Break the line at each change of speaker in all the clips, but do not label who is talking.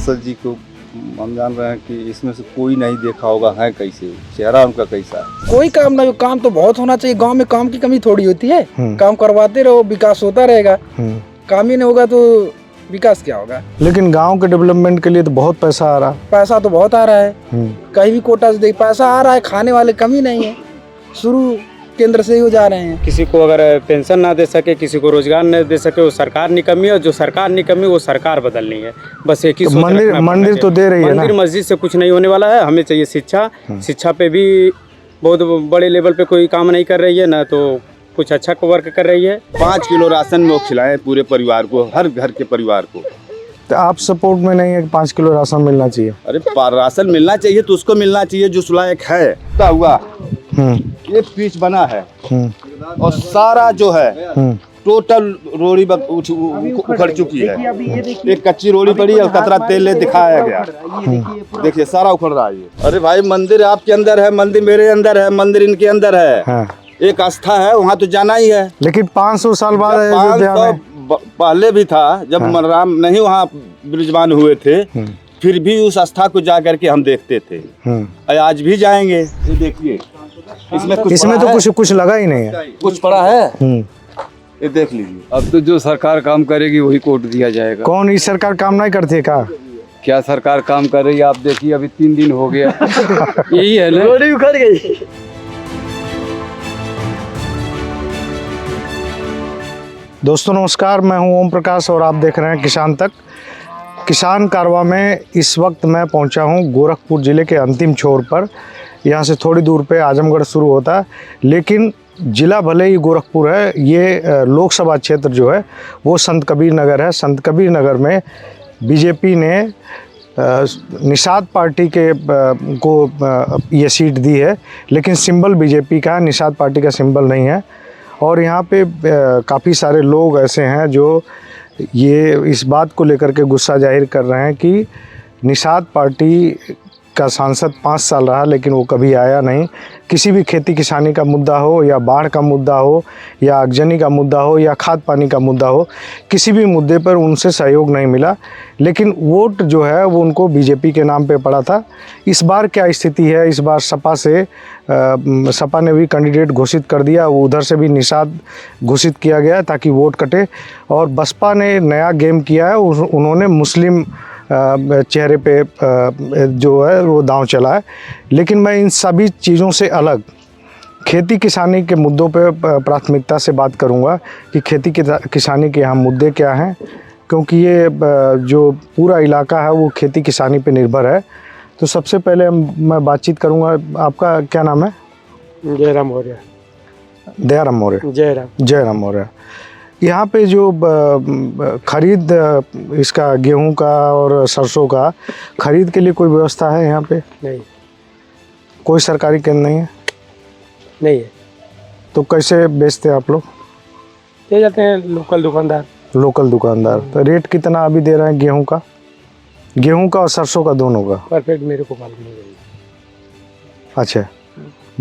सांसद जी को हम जान रहे हैं कि इसमें से कोई नहीं देखा होगा है कैसे, चेहरा उनका कैसा है।
कोई काम नहीं, काम तो बहुत होना चाहिए। गांव में काम की कमी थोड़ी होती है। काम करवाते रहो, विकास होता रहेगा। काम ही नहीं होगा तो विकास क्या होगा।
लेकिन गांव के डेवलपमेंट के लिए तो बहुत पैसा आ रहा है।
पैसा तो बहुत आ रहा है, कहीं भी कोटा से देख पैसा आ रहा है। खाने वाले कमी नहीं है, शुरू केंद्र से ही हो जा रहे हैं।
किसी को अगर पेंशन ना दे सके, किसी को रोजगार न दे सके, वो सरकार निकम्मी है। जो सरकार निकम्मी वो सरकार बदलनी है, बस एक ही सोच रखना है।
मंदिर तो दे रही है ना।
मंदिर मस्जिद से कुछ नहीं होने वाला है। हमें चाहिए शिक्षा। शिक्षा पे भी बहुत बड़े लेवल पे कोई काम नहीं कर रही है ना, तो कुछ अच्छा वर्क कर रही है।
5 किलो राशन वो खिलाएं पूरे परिवार को, हर घर के परिवार को।
तो आप सपोर्ट में नहीं है कि 5 किलो राशन मिलना चाहिए?
अरे राशन मिलना चाहिए तो उसको मिलना चाहिए जो लायक है। क्या हुआ, ये पिच बना है और सारा जो है टोटल रोड़ी उखड़ चुकी है। एक कच्ची रोड़ी पड़ी और कतरा तेल ले दिखाया गया। देखिए सारा उखड़ रहा है ये। अरे भाई, मंदिर आपके अंदर है, मंदिर मेरे अंदर है, मंदिर इनके अंदर है। एक आस्था है, वहाँ तो जाना ही है।
लेकिन 500 साल बाद
500 पहले भी था जब राम नहीं वहाँ विराजमान हुए थे, फिर भी उस आस्था को जा करके हम देखते थे। आज भी जाएंगे। ये देखिए
इसमें तो कुछ लगा ही नहीं है।
कुछ पड़ा है, ये देख लीजिए।
अब तो जो सरकार काम करेगी वही कोट दिया जाएगा।
कौन इस सरकार काम नहीं करती है का?
क्या सरकार काम कर रही है आप देखिए, अभी 3 दिन हो गया। यही है ना,
रोड़ी उखड़ गई।
दोस्तों नमस्कार, मैं हूं ओम प्रकाश और आप देख रहे हैं किसान तक। किसान कारवां में इस वक्त मैं पहुंचा हूं गोरखपुर ज़िले के अंतिम छोर पर। यहां से थोड़ी दूर पे आजमगढ़ शुरू होता है, लेकिन ज़िला भले ही गोरखपुर है, ये लोकसभा क्षेत्र जो है वो संत कबीर नगर है। संत कबीर नगर में बीजेपी ने निषाद पार्टी के को ये सीट दी है, लेकिन सिंबल बीजेपी का है, निषाद पार्टी का सिंबल नहीं है। और यहाँ पे काफ़ी सारे लोग ऐसे हैं जो ये इस बात को लेकर के गुस्सा जाहिर कर रहे हैं कि निषाद पार्टी का सांसद 5 साल रहा लेकिन वो कभी आया नहीं। किसी भी खेती किसानी का मुद्दा हो या बाढ़ का मुद्दा हो या आगजनी का मुद्दा हो या खाद पानी का मुद्दा हो, किसी भी मुद्दे पर उनसे सहयोग नहीं मिला। लेकिन वोट जो है वो उनको बीजेपी के नाम पे पड़ा था। इस बार क्या स्थिति है? इस बार सपा ने भी कैंडिडेट घोषित कर दिया, वो उधर से भी निषाद घोषित किया गया ताकि वोट कटे। और बसपा ने नया गेम किया है, उन्होंने मुस्लिम चेहरे पे जो है वो दांव चला है। लेकिन मैं इन सभी चीज़ों से अलग खेती किसानी के मुद्दों पे प्राथमिकता से बात करूंगा कि खेती किसानी के यहाँ मुद्दे क्या हैं, क्योंकि ये जो पूरा इलाका है वो खेती किसानी पे निर्भर है। तो सबसे पहले मैं बातचीत करूंगा। आपका क्या नाम है?
जयराम मौर्य।
दयाराम मौर्य। जयराम मौर्य। यहाँ पे जो खरीद इसका गेहूं का और सरसों का खरीद के लिए कोई व्यवस्था है यहाँ पे?
नहीं।
कोई सरकारी केंद्र नहीं है?
नहीं है।
तो कैसे बेचते हैं आप लोग?
ले जाते हैं लोकल दुकानदार। तो रेट कितना अभी दे रहे हैं गेहूं का और सरसों का, दोनों का? परफेक्ट मेरे को मालूम नहीं है। अच्छा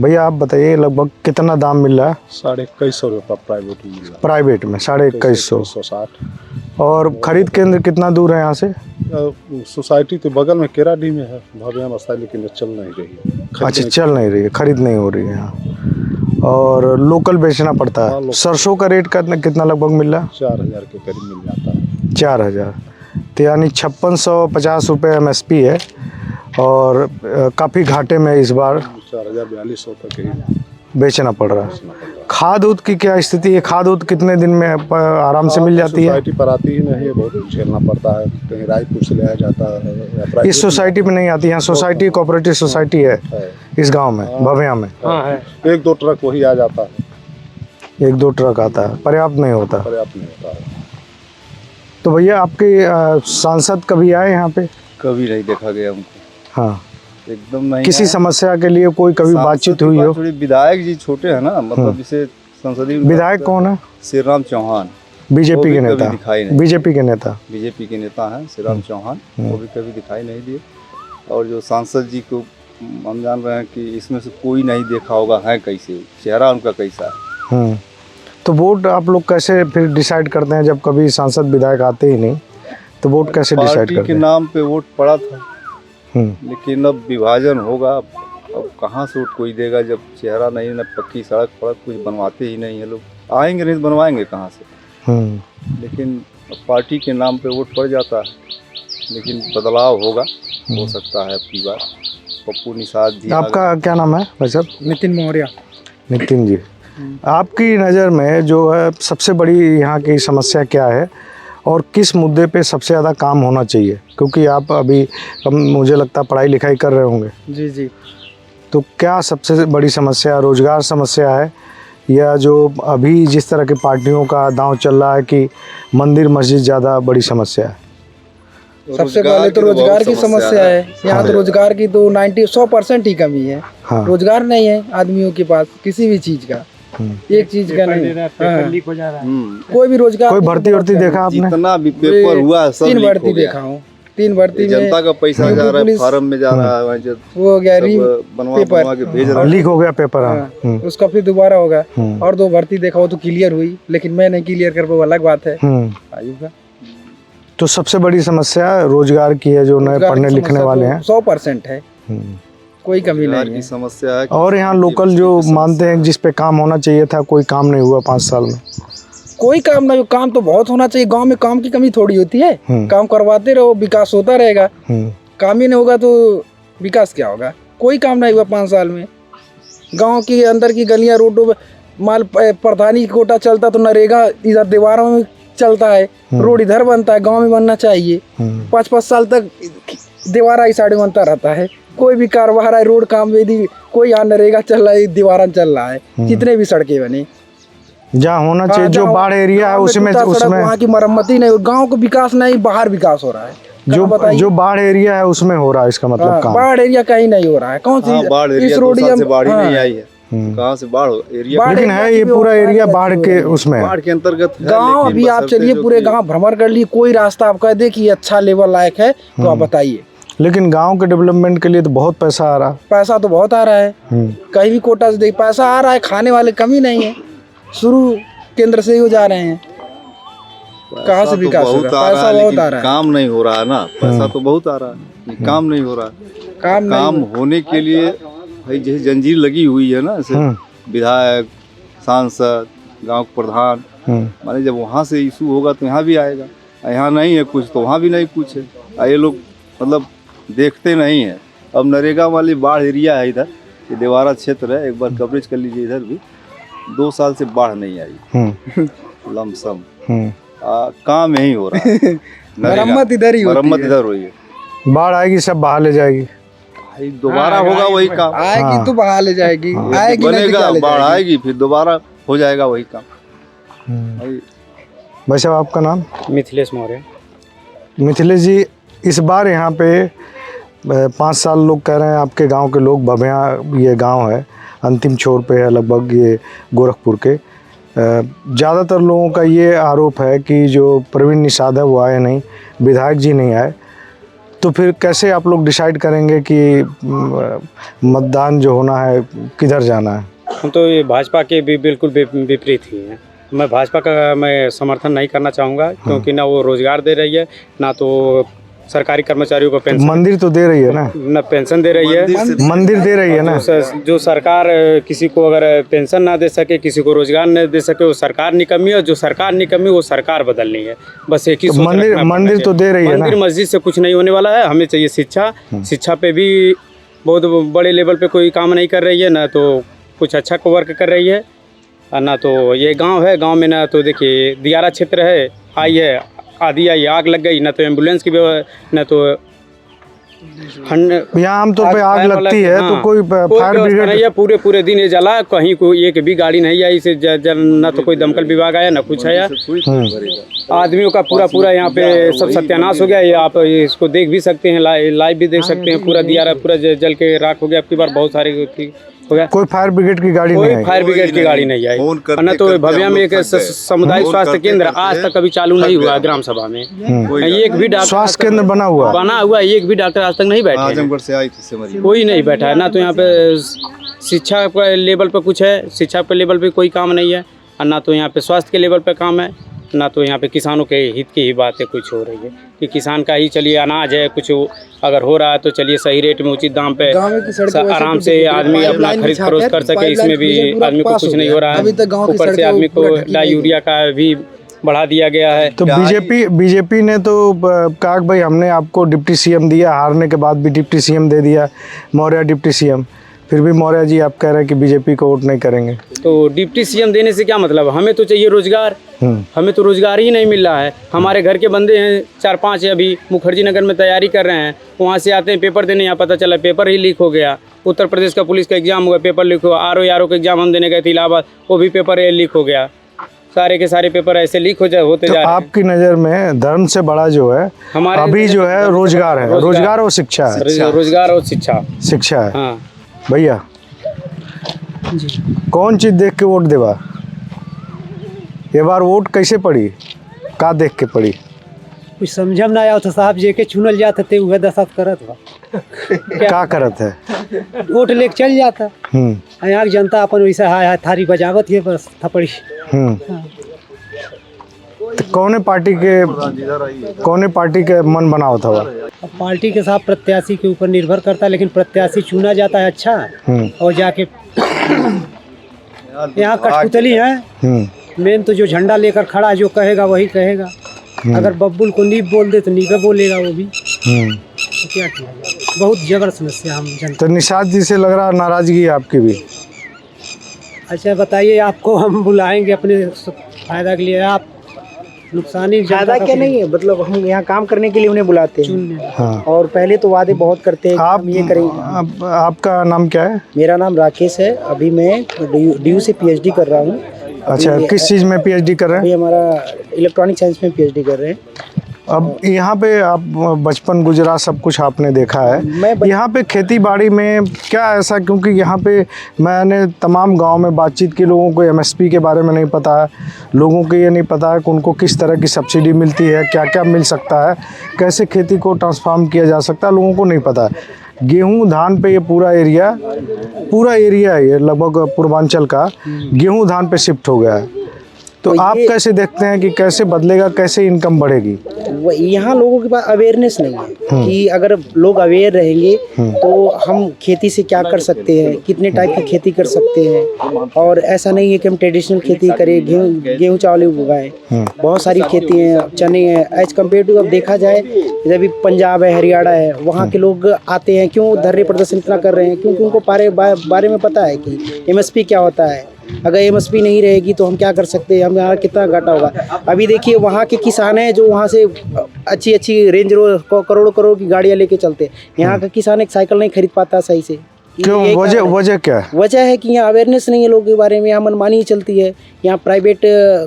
भैया आप बताइए लगभग कितना दाम मिल रहा है?
2150 रुपये प्राइवेट में मिल रहा है।
प्राइवेट में 2150।
160।
और खरीद केंद्र कितना दूर है यहाँ से?
सोसाइटी तो बगल में केराडी में है, भव्य अवस्था, लेकिन चल नहीं रही है।
अच्छा, चल नहीं रही है, खरीद नहीं हो रही है यहाँ, और लोकल बेचना पड़ता है। सरसों का रेट कितना लगभग मिल रहा है?
4000 के करीब मिल जाता है।
4000, तो यानी 5650 रुपये MSP है। और काफ़ी घाटे में इस बार
4000-4200 तक ही
बेचना पड़ रहा है। खाद उद की क्या स्थिति है? खाद उद कितने दिन में आराम से मिल जाती है?
सोसाइटी पर आती ही नहीं है, बहुत झेलना पड़ता है। कहीं रायपुर से लाया जाता है।
इस सोसाइटी में नहीं आती? यहाँ सोसाइटी कोऑपरेटिव सोसाइटी है इस गांव में, भव्या में?
हाँ है।
1-2 ट्रक वही आ जाता है।
1-2 ट्रक आता है, पर्याप्त नहीं होता
है।
तो भैया आपके सांसद कभी आए यहाँ पे?
कभी नहीं देखा गया उनको।
हाँ,
एकदम नहीं।
किसी समस्या के लिए कोई कभी बातचीत हुई हो?
विधायक जी छोटे हैं ना, मतलब इसे संसदीय
विधायक कौन है?
श्रीराम चौहान,
बीजेपी के नेता।
दिखाई नहीं।
बीजेपी के नेता
हैं श्रीराम चौहान, वो भी कभी दिखाई नहीं दिए। और जो सांसद जी को हम जान रहे हैं कि इसमें से कोई नहीं देखा होगा है कैसे, चेहरा उनका कैसा है।
तो वोट आप लोग कैसे फिर डिसाइड करते हैं जब कभी सांसद विधायक आते ही नहीं? तो वोट कैसे डिसाइड
पार्टी
करते
के
हैं?
नाम पे वोट पड़ा था, लेकिन अब विभाजन होगा। अब कहाँ से वोट कोई देगा जब चेहरा नहीं, न पक्की सड़क फड़क कुछ बनवाते ही नहीं है लोग। आएंगे नहीं तो बनवाएंगे कहाँ से। लेकिन अब पार्टी के नाम पे वोट पड़ जाता है, लेकिन बदलाव होगा, हो सकता है अब की बार। पप्पू निषाद जी।
आपका क्या नाम है भाई साहब?
नितिन मौर्य।
नितिन जी, आपकी नज़र में जो है सबसे बड़ी यहाँ की समस्या क्या है और किस मुद्दे पे सबसे ज़्यादा काम होना चाहिए? क्योंकि आप अभी मुझे लगता है पढ़ाई लिखाई कर रहे होंगे,
जी जी।
तो क्या सबसे बड़ी समस्या रोज़गार समस्या है, या जो अभी जिस तरह की पार्टियों का दांव चल रहा है कि मंदिर मस्जिद ज़्यादा बड़ी समस्या है?
सबसे पहले तो रोजगार की समस्या है। यहाँ तो रोजगार की तो 100% ही कमी है।
हाँ।
रोजगार नहीं है आदमियों के पास किसी भी चीज का, एक चीज का नहीं। हाँ। कोई भी रोजगार
कोई भर्ती वर्ती देखा आपने?
जितना भी पेपर हुआ है सब
3
लीक
भर्ती
हो गया।
देखा हूँ। 3 भर्ती में
जनता का पैसा जा रहा है, फार्म में जा रहा है, वहाँ जो
वो हो गया री
बनवा के भेज रहा है।
लीक हो गया पेपर। हाँ।
उसका फिर दोबारा होगा। और 2 भर्ती देखा हो तो क्लियर हुई, लेकिन मैं नहीं क्लियर कर पाऊँ, अलग बात है। आयु का
तो सबसे बड़ी समस्या रोजगार की है, जो नए पढ़ने लिखने वाले हैं
100% है, कोई कमी
रोजगार
नहीं
की
है।
समस्या है।
और यहाँ लोकल जो मानते हैं जिस पे काम होना चाहिए था, कोई काम नहीं हुआ 5 साल में।
कोई काम नहीं, काम तो बहुत होना चाहिए। गांव में काम की कमी थोड़ी होती है। काम करवाते रहो, विकास होता रहेगा। काम ही नहीं होगा तो विकास क्या होगा? कोई काम नहीं हुआ 5 साल में। गांव के अंदर की गलियां रोडों में माल प्रधानी कोटा चलता तो नरेगा इधर दीवारों में चलता है, रोड इधर बनता है। गांव में बनना चाहिए। 5-5 साल तक दीवारा इस साइड बनता रहता है। कोई भी कारोबार है, रोड काम यदि कोई यहाँ नरेगा चल रहा है, दीवारा चल रहा है, जितने भी सड़कें बने
जहाँ होना चाहिए, जो बाढ़ एरिया है उसमें
वहाँ की मरम्मती नहीं, गांव को विकास नहीं, बाहर विकास हो रहा है।
जो बाढ़ एरिया है उसमें हो रहा है, इसका मतलब काम।
बाढ़ एरिया कहीं नहीं हो रहा है। कौन सी
बाढ़ एरिया
इस
2 साल से बाढ़ ही
हाँ।
नहीं आई है। कहाँ से बाढ़ एरिया?
लेकिन है ये पूरा एरिया बाढ़ के उसमें है।
बाढ़ के अंतर्गत है,
गांव
लेकिन
अभी आप
बशर्ते
चलिए
जो
पूरे
कि-
गांव भ्रमण कर लिए, कोई रास्ता आप कह दे कि अच्छा लेवल लायक है तो आप बताइए।
लेकिन गांव के डेवलपमेंट के लिए तो बहुत पैसा आ रहा है।
पैसा तो बहुत आ रहा है, कहीं भी कोटा से देख पैसा आ रहा है। खाने वाले कमी नहीं है, शुरू केंद्र से ही हो जा रहे हैं। कहाँ से
तो
विकास
बहुत
होगा?
आ रहा
पैसा
है,
बहुत
लेकिन
आ रहा है।
काम नहीं हो रहा है ना। पैसा तो बहुत आ रहा है, काम नहीं हो रहा है। काम होने के लिए भाई जैसे जंजीर लगी हुई है ना, जैसे विधायक, सांसद, गांव प्रधान, माने जब वहाँ से इशू होगा तो यहाँ भी आएगा। यहाँ नहीं है कुछ तो वहाँ भी नहीं कुछ है। ये लोग मतलब देखते नहीं है। अब नरेगा वाली बाढ़ एरिया है इधर, ये देवारा क्षेत्र है, एक बार कवरेज कर लीजिए। इधर भी 2 साल से बाढ़ नहीं आई लमसम। काम यही हो रहा है।
मरम्मत इधर ही होती
मरम्मत
है।
इधर हुई है।
बाढ़ आएगी सब बहा ले जाएगी।
भाई दोबारा होगा वही काम।
आएगी तो बहा ले जाएगी, आएगी नहीं तो
बनेगा,
क्या ले
बाढ़
जाएगी?
आएगी फिर दोबारा हो जाएगा वही काम। भाई
भाई साहब आपका नाम?
मिथिलेश मौर्य।
मिथिलेश जी, इस बार यहाँ पे 5 साल लोग कह रहे हैं, आपके गांव के लोग, बभया ये गांव है, अंतिम छोर पे है लगभग ये गोरखपुर के। ज़्यादातर लोगों का ये आरोप है कि जो प्रवीण निषाद है वो आए नहीं, विधायक जी नहीं आए। तो फिर कैसे आप लोग डिसाइड करेंगे कि मतदान जो होना है किधर जाना है?
हम तो ये भाजपा के भी बिल्कुल विपरीत ही हैं। मैं भाजपा का मैं समर्थन नहीं करना चाहूँगा, क्योंकि ना वो रोजगार दे रही है, ना तो सरकारी कर्मचारियों को पेंशन,
मंदिर तो दे रही है ना,
ना पेंशन दे रही है।
मंदिर दे रही है ना।
जो सरकार किसी को अगर पेंशन ना दे सके, किसी को रोजगार न दे सके, वो सरकार निकम्मी है। जो सरकार निकम्मी वो सरकार बदलनी है, बस एक ही सोच रखना पड़ना
मंदिर तो दे रही है ना।
मंदिर मस्जिद से कुछ नहीं होने वाला है। हमें चाहिए शिक्षा। शिक्षा पे भी बहुत बड़े लेवल पे कोई काम नहीं कर रही है, ना तो कुछ अच्छा वर्क कर रही है, और ना तो ये गांव है। गांव में ना तो देखिए दियारा क्षेत्र है, आई है आधी आई आग लग गई, ना तो एम्बुलेंस की ना तो
यहाँ आमतौर पे आग लगती है तो कोई फायर ब्रिगेड
नहीं है। पूरे दिन ये जला, कहीं कोई एक भी गाड़ी नहीं आई से ना तो कोई दमकल विभाग आया, ना कुछ आया। आदमियों का पूरा यहाँ पे सब सत्यानाश हो गया। ये आप इसको देख भी सकते हैं, लाइव भी देख सकते हैं। पूरा दियारा पूरा जल के राख हो गया। आपकी बार बहुत सारी हो गया।
कोई फायर ब्रिगेड की गाड़ी नहीं
कोई
आई।
फायर ब्रिगेड की गाड़ी नहीं आई। ना तो भव्या में एक सामुदायिक स्वास्थ्य केंद्र आज तक कभी चालू नहीं हुआ ग्राम सभा में। एक भी डॉक्टर
स्वास्थ्य केंद्र बना हुआ
एक भी डॉक्टर आज तक नहीं बैठे हैं।
आजमगढ़ से आई थी समझिए,
कोई नहीं बैठा है। ना तो यहाँ पे शिक्षा के लेवल पे कुछ है, शिक्षा के लेवल पे कोई काम नहीं है, और ना तो यहाँ पे स्वास्थ्य के लेवल पे काम है। ना तो यहाँ पे किसानों के हित की ही बातें कुछ हो रही है कि किसान का ही चलिए अनाज है कुछ अगर हो रहा है तो चलिए सही रेट में उचित दाम पे
गाँव की सड़कें वैसे
आराम
तो
से
देखो,
आदमी अपना
पाइपलाइन
खरीद
बिछा
फरोख्त
कर,
कर सके।
पाइपलाइन
इसमें भी
खींचे, पूरा
आदमी को
पास
कुछ
हो
नहीं
गया।
हो रहा
अभी तक गाँव
है।
की
ऊपर से
सड़कें
आदमी को
पूरा ढकी
डाई
नहीं
यूरिया का भी बढ़ा दिया गया है।
तो बीजेपी ने तो कहा कि भाई हमने आपको डिप्टी सीएम दिया, हारने के बाद भी डिप्टी सीएम दे दिया, मौर्य डिप्टी सीएम, फिर भी मौर्य जी आप कह रहे हैं कि बीजेपी को वोट नहीं करेंगे।
तो डिप्टी सीएम देने से क्या मतलब, हमें तो चाहिए रोजगार, हमें तो रोजगार ही नहीं मिल रहा है। हमारे घर के बंदे हैं 4-5 अभी मुखर्जी नगर में तैयारी कर रहे हैं, वहाँ से आते हैं पेपर देने, यहाँ पता चला पेपर ही लीक हो गया। उत्तर प्रदेश का पुलिस का एग्जाम हुआ, पेपर लीक हुआ। आरओ का एग्जाम हम देने गए थे इलाहाबाद, वो भी पेपर लीक हो गया। सारे के सारे पेपर ऐसे लीक होते
तो
जा रहे हैं।
आपकी नज़र में धर्म से बड़ा जो है
हमारे
अभी जो है रोजगार है, रोजगार और शिक्षा है।
रोजगार और शिक्षा
है।
हाँ
भैया कौन चीज देख के वोट देवा, ये बार वोट कैसे पड़ी, का देख के पड़ी?
कुछ समझम ना आया तो साहब जे के चुनल जात थे उहे दशा करत बा
का करत है?
वोट लेके चल जाता। यहाँ की जनता अपन वैसा हाय थारी बजावत है बस थपड़ी।
तो कौने पार्टी के मन बनाओ था?
अब पार्टी के साथ प्रत्याशी के ऊपर निर्भर करता है, लेकिन प्रत्याशी चुना जाता है अच्छा और जाके यहाँ कठपुतली है। मेन तो जो झंडा लेकर खड़ा जो कहेगा वही कहेगा। अगर बब्बुल को नीब बोल दे तो नीबे बोलेगा वो भी। तो क्या किया जाए, बहुत जबर समस्या हम जनता।
तो निषाद जी से लग रहा नाराजगी है आपकी भी?
अच्छा बताइए, आपको हम बुलाएंगे अपने फायदा के लिए, आप नुकसान ही
ज्यादा क्या नहीं है, मतलब हम यहाँ काम करने के लिए उन्हें बुलाते हैं। हाँ। और पहले तो वादे बहुत करते हैं
आप
हम ये करेंगे।
आपका नाम क्या है?
मेरा नाम राकेश है। अभी मैं DU से PhD कर रहा हूँ।
अच्छा, किस चीज़ में PhD कर रहे हैं?
अभी हमारा इलेक्ट्रॉनिक साइंस में PhD कर रहे हैं।
अब यहाँ पे आप बचपन गुजरा, सब कुछ आपने देखा है। यहाँ पे खेती बाड़ी में क्या ऐसा, क्योंकि यहाँ पे मैंने तमाम गांव में बातचीत की, लोगों को MSP के बारे में नहीं पता है, लोगों को ये नहीं पता है कि उनको किस तरह की सब्सिडी मिलती है, क्या क्या मिल सकता है, कैसे खेती को ट्रांसफॉर्म किया जा सकता है, लोगों को नहीं पता है। गेहूं धान पे ये पूरा एरिया है, ये लगभग पूर्वांचल का गेहूं धान पे शिफ्ट हो गया है। तो आप कैसे देखते हैं कि कैसे बदलेगा, कैसे इनकम बढ़ेगी?
यहाँ लोगों के पास अवेयरनेस नहीं है कि अगर लोग अवेयर रहेंगे तो हम खेती से क्या कर सकते हैं, कितने टाइप की खेती कर सकते हैं। और ऐसा नहीं है कि हम ट्रेडिशनल खेती करें, गेहूँ चावल उगाएं। बहुत सारी खेती हैं, चने हैं। एज कम्पेयर टू अब देखा जाए, जब पंजाब है, हरियाणा है, वहाँ के लोग आते हैं। क्यों धरने प्रदर्शन इतना कर रहे हैं? क्योंकि उनको बारे में पता है कि MSP क्या होता है। अगर MSP नहीं रहेगी तो हम क्या कर सकते हैं, हम यहाँ कितना घाटा होगा। अभी देखिए वहाँ के किसान हैं जो वहाँ से अच्छी रेंज रोवर करोड़ों की गाड़ियाँ लेके चलते हैं। यहाँ का किसान एक साइकिल नहीं खरीद पाता सही से।
क्यों? वजह क्या है?
वजह है कि यहाँ अवेयरनेस नहीं है लोगों के बारे में। यहाँ मनमानी ही चलती है। यहाँ प्राइवेट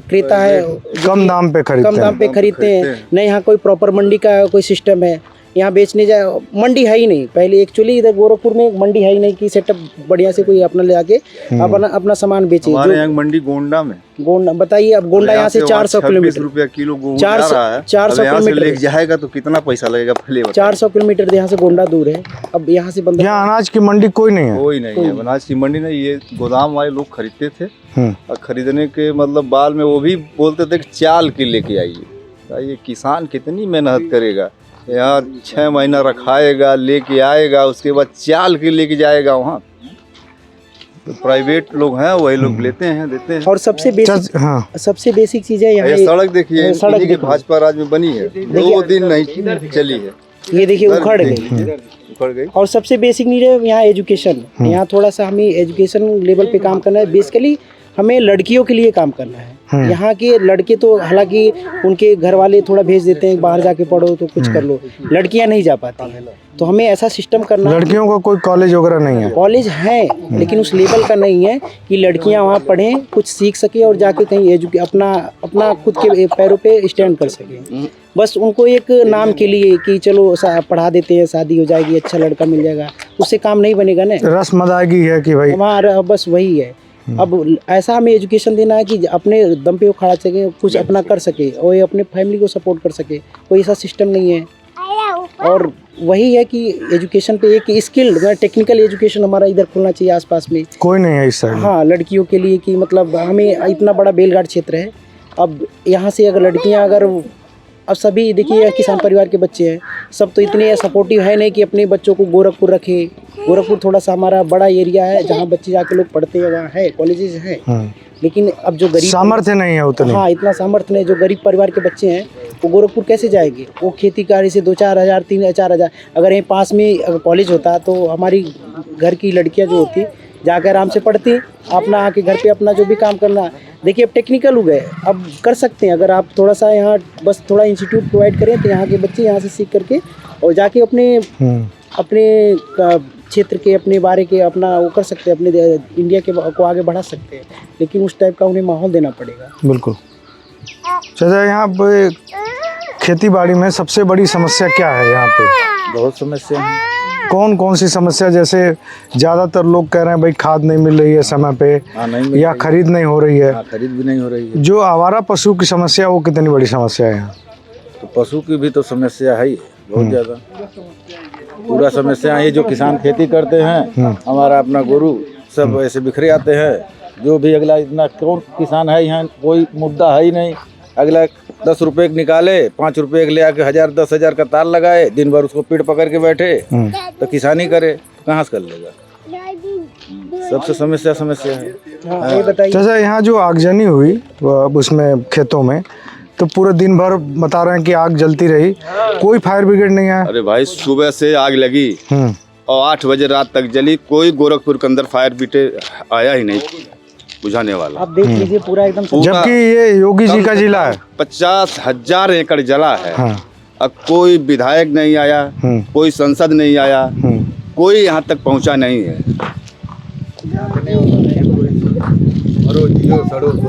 क्रेता है,
कम दाम पे
खरीदते हैं। न यहाँ कोई प्रॉपर मंडी का कोई सिस्टम है। यहाँ बेचने जाए, मंडी है ही नहीं। पहले एक्चुअली इधर गोरखपुर में एक मंडी है ही नहीं कि सेटअप बढ़िया से कोई अपना ले आके अपना सामान बेचे।
हमारे यहाँ मंडी गोंडा में,
गोंडा बताइए, अब गोंडा यहाँ से 400 किलोमीटर,
26 किलो गेहूं
400
किलोमीटर ले जाएगा तो कितना पैसा लगेगा पहले?
400 किलोमीटर यहाँ से गोंडा दूर है। अब यहाँ से बंदा,
यहाँ अनाज की मंडी कोई नहीं है?
कोई नहीं है अनाज की मंडी नहीं। ये गोदाम वाले लोग खरीदते थे और खरीदने के मतलब बाद में वो भी बोलते थे कि चाल के लेके आइए। ये किसान कितनी मेहनत करेगा, यार 6 महीना रखाएगा, लेके आएगा, उसके बाद चाल के लेके जाएगा वहाँ। तो प्राइवेट लोग हैं, वही लोग लेते हैं, देते हैं।
और सबसे बेसिक चीज़ है यहाँ
ये सड़क देखिए, सड़क की भाजपा राज में बनी है, 2 दिन नहीं चली है।
ये देखिए उखड़ गई। और सबसे बेसिक नीड है यहाँ एजुकेशन। यहाँ थोड़ा सा हमें एजुकेशन लेवल पे काम करना है। बेसिकली हमें लड़कियों के लिए काम करना है। यहाँ के लड़के तो हालांकि उनके घर वाले थोड़ा भेज देते हैं, बाहर जाके पढ़ो तो कुछ कर लो, लड़कियाँ नहीं जा पाती हैं। तो हमें ऐसा सिस्टम करना है।
लड़कियों का कोई कॉलेज वगैरह नहीं है?
कॉलेज है लेकिन उस लेवल का नहीं है कि लड़कियाँ वहाँ पढ़ें, कुछ सीख सके और जाके कहीं अपना खुद के पैरों पे स्टैंड कर सके। बस उनको एक नाम के लिए कि चलो पढ़ा देते हैं, शादी हो जाएगी, अच्छा लड़का मिल जाएगा, उससे काम नहीं बनेगा ना।
रस्म अदायगी है कि भाई
हमारा बस वही है। अब ऐसा हमें एजुकेशन देना है कि अपने दम पे वो खड़ा सके, कुछ अपना कर सके और अपने फैमिली को सपोर्ट कर सके। कोई ऐसा सिस्टम नहीं है। और वही है कि एजुकेशन पे एक स्किल्ड टेक्निकल एजुकेशन हमारा इधर खुलना चाहिए आसपास में।
कोई नहीं है इस साइड।
हाँ, लड़कियों के लिए कि मतलब हमें इतना बड़ा बेलघाट क्षेत्र है, अब यहाँ से अगर लड़कियाँ अगर अब सभी देखिए किसान परिवार के बच्चे हैं, सब तो इतने सपोर्टिव है नहीं कि अपने बच्चों को गोरखपुर रखे। गोरखपुर थोड़ा सा हमारा बड़ा एरिया है जहाँ बच्चे जाके लोग पढ़ते हैं, वहाँ है कॉलेजेस हैं, लेकिन अब जो गरीब
सामर्थ्य नहीं है उतनी।
हाँ, इतना सामर्थ्य नहीं। जो गरीब परिवार के बच्चे हैं वो गोरखपुर कैसे जाएंगे? वो खेती कार्य से 2-4 हज़ार 3-4 हज़ार, अगर यहीं पास में अगर कॉलेज होता तो हमारी घर की लड़कियां जो होती जाकर आराम से पढ़ती, अपना आके घर पे अपना जो भी काम करना। देखिए अब टेक्निकल हो गए, अब कर सकते हैं। अगर आप थोड़ा सा यहाँ बस थोड़ा इंस्टीट्यूट प्रोवाइड करें तो यहाँ के बच्चे यहाँ से सीख करके और जाके अपने क्षेत्र के अपने बारे के अपना वो कर सकते हैं, अपने इंडिया के को आगे बढ़ा सकते हैं, लेकिन उस टाइप का उन्हें माहौल देना पड़ेगा। बिल्कुल।
चाचा, यहाँ पे खेती बाड़ी में सबसे बड़ी समस्या क्या है यहाँ पे?
बहुत समस्या है।
कौन कौन सी समस्या? जैसे ज़्यादातर लोग कह रहे हैं भाई खाद नहीं मिल रही है समय पे, या खरीद नहीं हो रही है।
खरीद भी नहीं हो रही है।
जो आवारा पशु की समस्या, वो कितनी बड़ी समस्या है यहाँ?
तो पशु की भी तो समस्या है ही बहुत ज़्यादा। पूरा समस्या है। जो किसान खेती करते हैं, हमारा अपना गोरू सब ऐसे बिखरे आते हैं। जो भी अगला इतना कौन किसान है यहाँ, कोई मुद्दा है ही नहीं। अगला 10 रुपये निकाले, 5 रुपये ले आके 1000-10,000 का तार लगाए, दिन भर उसको पीठ पकड़ के बैठे तो किसानी करे तो कहाँ से कर लेगा? सबसे समस्या है।
हाँ, ये बताइए।
जैसे यहाँ जो आगजनी हुई उसमें खेतों में, तो पूरे दिन भर बता रहे हैं कि आग जलती रही, कोई फायर ब्रिगेड नहीं आया।
अरे भाई, सुबह से आग लगी और 8 बजे रात तक जली, कोई गोरखपुर के अंदर फायर ब्रिगेड आया ही नहीं बुझाने वाला।
आप देख लीजिए पूरा एकदम,
जबकि ये योगी जी का जिला है।
50,000 एकड़ जला है।
हाँ।
अब कोई विधायक नहीं आया, कोई सांसद नहीं आया, कोई यहाँ तक पहुँचा नहीं है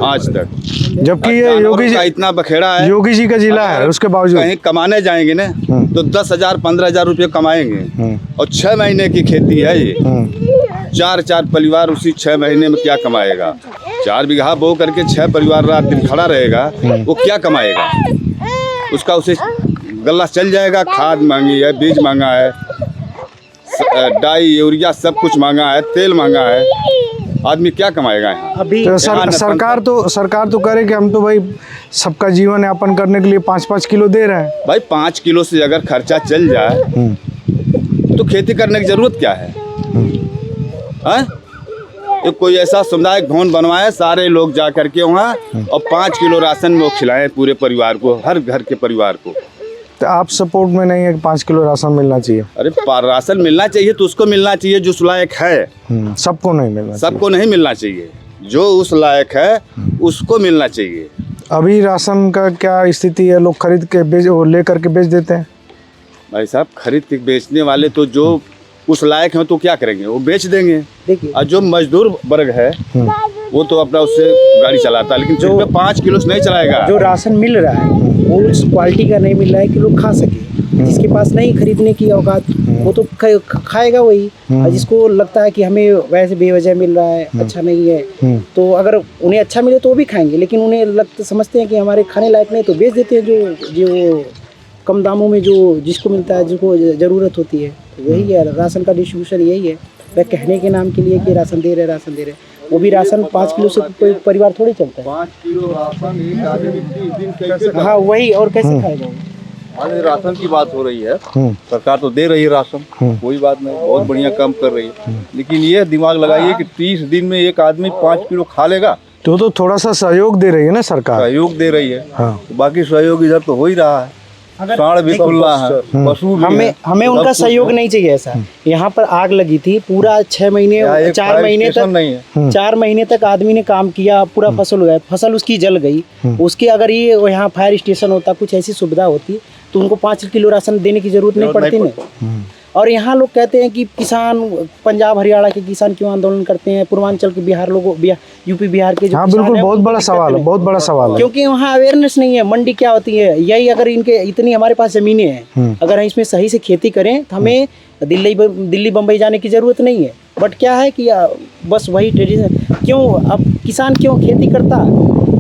आज तक।
जबकि ये योगी जी
इतना बखेड़ा है,
योगी जी का जिला है, उसके बावजूद
कहीं कमाने जाएंगे ना तो 10,000 15,000 रुपये कमाएंगे, और 6 महीने की खेती है ये। 4 परिवार उसी 6 महीने में क्या कमाएगा? 4 बीघा बो करके 6 परिवार रात दिन खड़ा रहेगा, वो क्या कमाएगा? उसका उसे गल्ला चल जाएगा। खाद महंगी है, बीज महंगा है, डाई यूरिया सब कुछ महंगा है, तेल महंगा है, आदमी क्या कमाएगा यहाँ?
अभी
तो सरकार तो करे कि हम तो भाई सबका जीवन यापन करने के लिए 5-5 किलो दे रहे हैं।
भाई 5 किलो से अगर खर्चा चल जाए तो खेती करने की जरूरत क्या है? तो कोई ऐसा सामुदायिक भवन बनवाए, सारे लोग जा करके वहाँ और 5 किलो राशन वो खिलाएं पूरे परिवार को, हर घर के परिवार को।
तो आप सपोर्ट में नहीं है कि 5 किलो राशन मिलना चाहिए?
अरे राशन मिलना चाहिए तो उसको मिलना चाहिए जो उस लायक है।
सबको नहीं मिलना,
सबको नहीं मिलना चाहिए। जो उस लायक है उसको मिलना चाहिए।
अभी राशन का क्या स्थिति है? लोग खरीद के लेकर के बेच देते हैं।
भाई साहब, खरीद के बेचने वाले तो जो उस लायक हैं तो क्या करेंगे? वो बेच देंगे।
देखिए,
और जो मजदूर वर्ग है वो तो अपना उससे गाड़ी चलाता है, लेकिन जो 5 किलो से नहीं चलाएगा।
जो राशन मिल रहा है वो उस क्वालिटी का नहीं मिल रहा है कि लोग खा सके। जिसके पास नहीं खरीदने की औकात, वो तो खाएगा वही। और जिसको लगता है कि हमें वैसे बेवजह मिल रहा है, अच्छा नहीं है, तो अगर उन्हें अच्छा मिले तो वो भी खाएंगे, लेकिन उन्हें समझते हैं कि हमारे खाने लायक नहीं, तो बेच देते हैं। जो कम दामों में जो जिसको मिलता है, जिसको ज़रूरत होती है, तो वही है राशन का डिस्ट्रीब्यूशन। यही है, वह कहने के नाम के लिए कि राशन दे रहे, वो भी राशन 5 किलो से कोई परिवार थोड़ी चलता है।
5 किलो राशन एक आदमी 30 दिन कैसे?
हाँ, वही, और कैसे खाएगा?
राशन की बात हो रही है, सरकार तो दे रही है राशन, कोई बात नहीं, बहुत बढ़िया काम कर रही है, लेकिन ये दिमाग लगाइए कि 30 दिन में एक आदमी 5 किलो खा लेगा।
तो थोड़ा सा सहयोग दे रही है ना सरकार?
सहयोग दे रही है।
हाँ।
तो बाकी सहयोग इधर तो हो ही रहा है। सांड भी खुल रहा है, पशु भी है।
हमें उनका सहयोग नहीं चाहिए ऐसा। यहाँ पर आग लगी थी, पूरा 6 महीने 4 महीने तक
नहीं है।
4 महीने तक आदमी ने काम किया, पूरा फसल उगाया, फसल उसकी जल गई। उसके अगर ये यहाँ फायर स्टेशन होता, कुछ ऐसी सुविधा होती, तो उनको 5 किलो राशन देने की जरूरत नहीं पड़ती ना। और यहाँ लोग कहते हैं कि किसान, पंजाब हरियाणा के किसान क्यों आंदोलन करते हैं, पूर्वांचल के बिहार लोगों, यूपी बिहार के जो,
हाँ बिल्कुल, बहुत बड़ा सवाल है, बहुत बड़ा सवाल है।
क्योंकि वहाँ अवेयरनेस नहीं है, मंडी क्या होती है। यही अगर इनके इतनी हमारे पास ज़मीनें हैं, अगर हम इसमें सही से खेती करें तो हमें दिल्ली बम्बई जाने की ज़रूरत नहीं है। बट क्या है कि बस वही ट्रेडिशन, क्यों अब किसान क्यों खेती करता,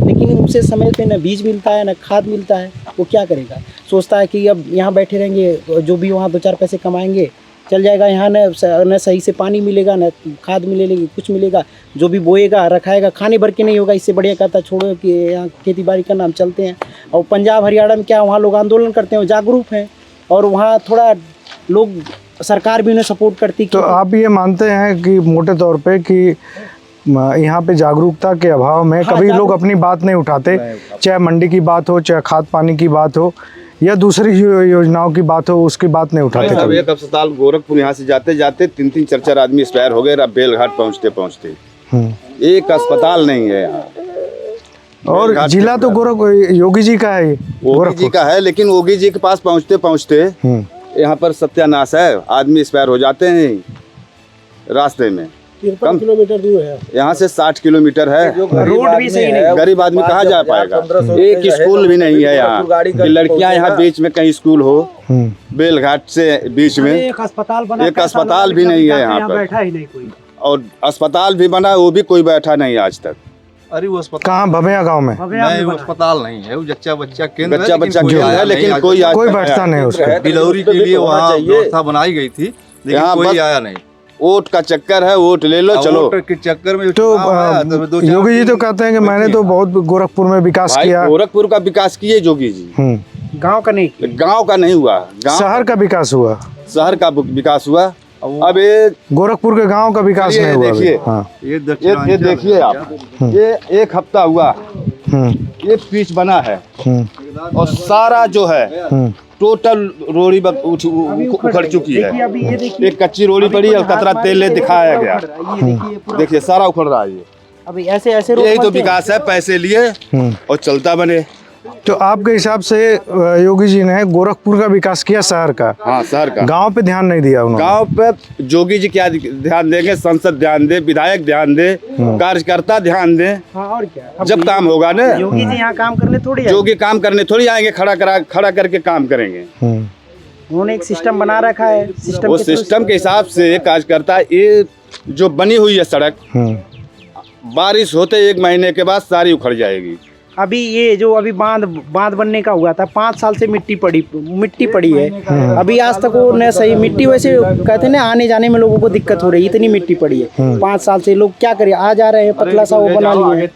लेकिन उसे समय पे न बीज मिलता है, न खाद मिलता है, वो क्या करेगा? सोचता है कि अब यहाँ बैठे रहेंगे, जो भी वहाँ 2-4 पैसे कमाएंगे चल जाएगा। यहाँ न सही से पानी मिलेगा, न खाद मिलेगी, कुछ मिलेगा। जो भी बोएगा रखाएगा खाने भर के नहीं होगा। इससे बढ़िया कहता छोड़ो कि यहाँ खेती बाड़ी करना, हम चलते हैं। और पंजाब हरियाणा में क्या, वहाँ लोग आंदोलन करते हैं, जागरूक हैं, और वहाँ थोड़ा लोग, सरकार भी उन्हें सपोर्ट करती।
तो आप ये मानते हैं कि मोटे तौर पे कि यहाँ पे जागरूकता के अभाव में कभी लोग अपनी बात नहीं उठाते, चाहे मंडी की बात हो, चाहे खाद पानी की बात हो, या दूसरी योजनाओं की बात हो, उसकी बात नहीं उठाते
अब
कभी।
एक अस्पताल गोरखपुर यहाँ से जाते जाते 3-3 4-4 आदमी एक्सपायर हो गए बेलघाट पहुँचते पहुँचते। एक अस्पताल नहीं है यहाँ।
और जिला तो योगी जी का है,
योगी जी का है, लेकिन योगी जी के पास पहुँचते पहुँचते यहाँ पर सत्यानाश है, आदमी एक्सपायर हो जाते हैं रास्ते में।
53 किलोमीटर दूर है
यहाँ से 60 किलोमीटर है।
रोड भी सही नहीं,
गरीब आदमी कहाँ जा पाएगा? एक स्कूल भी नहीं है यहाँ कि लड़कियाँ यहाँ बीच में कहीं स्कूल हो, बेलघाट से बीच में
एक अस्पताल बना,
एक अस्पताल भी नहीं है यहाँ पर,
बैठा ही नहीं कोई।
और अस्पताल भी बना वो भी कोई बैठा नहीं आज तक।
अरे वो अस्पताल
कहाँ? भभैया गांव में
नहीं, वो अस्पताल नहीं है, वो बच्चा केंद्र
बच्चा केंद्र है, लेकिन कोई आज
कोई
तक
बैठता नहीं है उसका।
बिलौरी के लिए वहाँ व्यवस्था बनाई गई थी, लेकिन
यहाँ
कोई
बस
आया नहीं।
वोट का चक्कर है, वोट ले लो चलो।
वोट के चक्कर में
तो योगी जी तो कहते हैं कि मैंने तो बहुत गोरखपुर में विकास
भाई
किया।
गोरखपुर का विकास किए योगी जी,
गांव का नहीं,
गांव का नहीं हुआ, गांव
शहर का विकास हुआ,
शहर का विकास हुआ। अब ये
गोरखपुर के गांव का विकास नहीं हुआ अभी।
देखिए,
हाँ।
ये देखिए आप, ये एक हफ्ता हुआ ये पिच बना है, और सारा जो है टोटल रोड़ी उखड़ चुकी है। एक कच्ची रोड़ी पड़ी और कतरा तेल ले दिखाया गया, देखिए सारा उखड़ रहा है। ये
अभी ऐसे ऐसे
यही तो विकास है, पैसे लिए और चलता बने।
तो आपके हिसाब से योगी जी ने गोरखपुर का विकास किया, शहर का?
हाँ, शहर का।
गांव पे ध्यान नहीं दिया उन्होंने।
गांव पे योगी जी क्या ध्यान देंगे? संसद ध्यान दे, विधायक ध्यान दे, कार्यकर्ता ध्यान दे,
और क्या,
जब काम होगा ना।
योगी जी यहाँ काम करने थोड़ी
योगी काम करने थोड़ी आएंगे, खड़ा करके काम करेंगे।
उन्होंने एक सिस्टम बना रखा है, सिस्टम
वो सिस्टम के हिसाब से कार्यकर्ता, ये जो बनी हुई है सड़क, बारिश होते 1 महीने के बाद सारी उखड़ जाएगी।
अभी ये जो अभी बांध बनने का हुआ था, 5 साल से मिट्टी पड़ी है। अभी आज तक वो न सही मिट्टी, वैसे कहते हैं ना आने जाने में लोगों को दिक्कत हो रही है, इतनी मिट्टी पड़ी है। 5 साल से लोग क्या करें, आ जा रहे हैं, पतला सा वो बना लिए।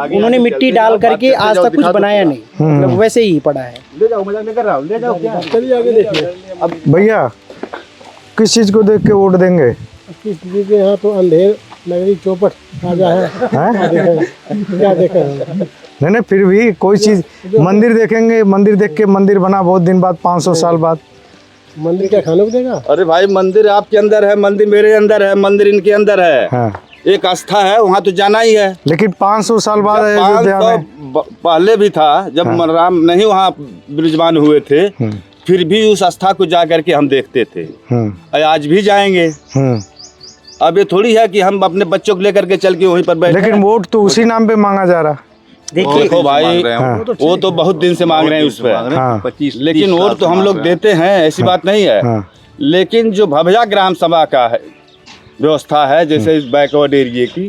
उन्होंने मिट्टी डाल करके आज तक कुछ बनाया नहीं, मतलब वैसे ही पड़ा है।
अब भैया किस चीज को देख के वोट देंगे?
यहाँ तो अंधेर नगरी चौपट राजा है, क्या देखें?
नहीं, फिर भी कोई चीज, मंदिर देखेंगे, मंदिर देख के, मंदिर बना बहुत दिन बाद, 500 साल बाद।
मंदिर क्या खाने को देगा?
अरे भाई, मंदिर आपके अंदर है, मंदिर मेरे अंदर है, मंदिर इनके अंदर है।
हाँ।
एक आस्था है, वहाँ तो जाना ही है।
लेकिन 500 साल बाद अयोध्या में,
पहले भी था जब राम नहीं वहाँ विराजमान हुए थे, फिर भी उस आस्था को जा करके हम देखते थे, आज भी जाएंगे। अब ये थोड़ी है कि हम अपने बच्चों को लेकर के चल के वहीं पर बैठे।
लेकिन वोट तो उसी नाम पे मांगा जा रहा।
देखो भाई, वो तो बहुत दिन से मांग रहे हैं उस पर, लेकिन वोट तो हम लोग देते हैं, ऐसी बात नहीं है। लेकिन जो भभैया ग्राम सभा का है व्यवस्था है, जैसे इस बैकवर्ड एरिया की,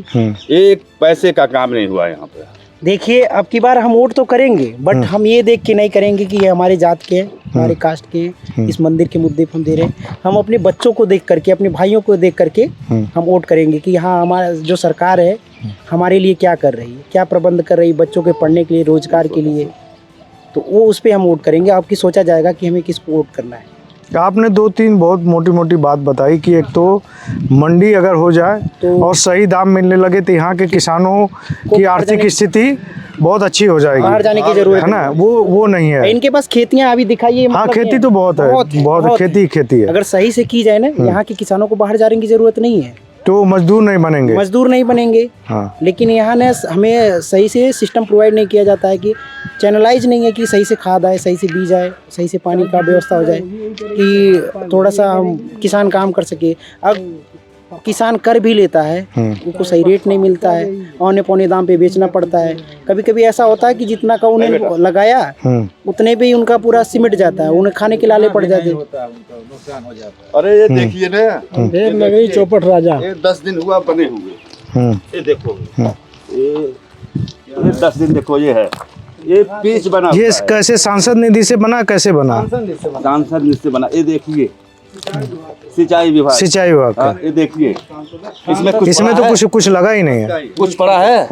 एक पैसे का काम नहीं हुआ यहाँ पे।
देखिए, अब की बार हम वोट तो करेंगे, बट हम ये देख के नहीं करेंगे कि ये हमारे जात के हैं, हमारे कास्ट के हैं, इस मंदिर के मुद्दे पर हम दे रहे हैं। हम अपने बच्चों को देख करके, अपने भाइयों को देख करके हम वोट करेंगे कि हाँ, हमारा जो सरकार है हमारे लिए क्या कर रही है, क्या प्रबंध कर रही है बच्चों के पढ़ने के लिए, रोजगार के लिए। तो वो उस पर हम वोट करेंगे। आपकी सोचा जाएगा कि हमें किसको वोट करना है।
आपने 2-3 बहुत मोटी मोटी बात बताई कि एक तो मंडी अगर हो जाए तो और सही दाम मिलने लगे तो यहाँ के किसानों की आर्थिक स्थिति बहुत अच्छी हो जाएगी,
बाहर जाने की जरूरत
है ना। वो नहीं है।
इनके पास खेतियाँ अभी दिखाइए,
हाँ, खेती तो बहुत है, बहुत खेती है।
अगर सही से की जाए ना, यहाँ के किसानों को बाहर जाने की जरूरत नहीं है,
तो मजदूर नहीं बनेंगे।
हाँ। लेकिन यहाँ ने हमें सही से सिस्टम प्रोवाइड नहीं किया जाता है, कि चैनलाइज नहीं है कि सही से खाद आए, सही से बीज आए, सही से पानी का व्यवस्था हो जाए, कि थोड़ा सा हम किसान काम कर सके। अब किसान कर भी लेता है, उनको सही रेट नहीं मिलता है, औने पौने दाम पे बेचना पड़ता है। कभी कभी ऐसा होता है कि जितना का उन्हें लगाया उतने पे ही उनका पूरा सिमट जाता है, उन्हें खाने के लाले पड़ जाते।
अरे ये देखिए ना,
नगरी चौपट राजा,
ये 10 दिन हुआ बने हुए। ये देखो, ये 10 दिन देखो, ये है, ये पिच बना।
ये कैसे सांसद निधि से बना, कैसे बना?
सांसद निधि से बना। ये देखिए, सिंचाई विभाग।
सिंचाई विभाग का।
हाँ, ये देखिए इसमें
इसमें तो कुछ लगा ही नहीं है।
कुछ पड़ा है,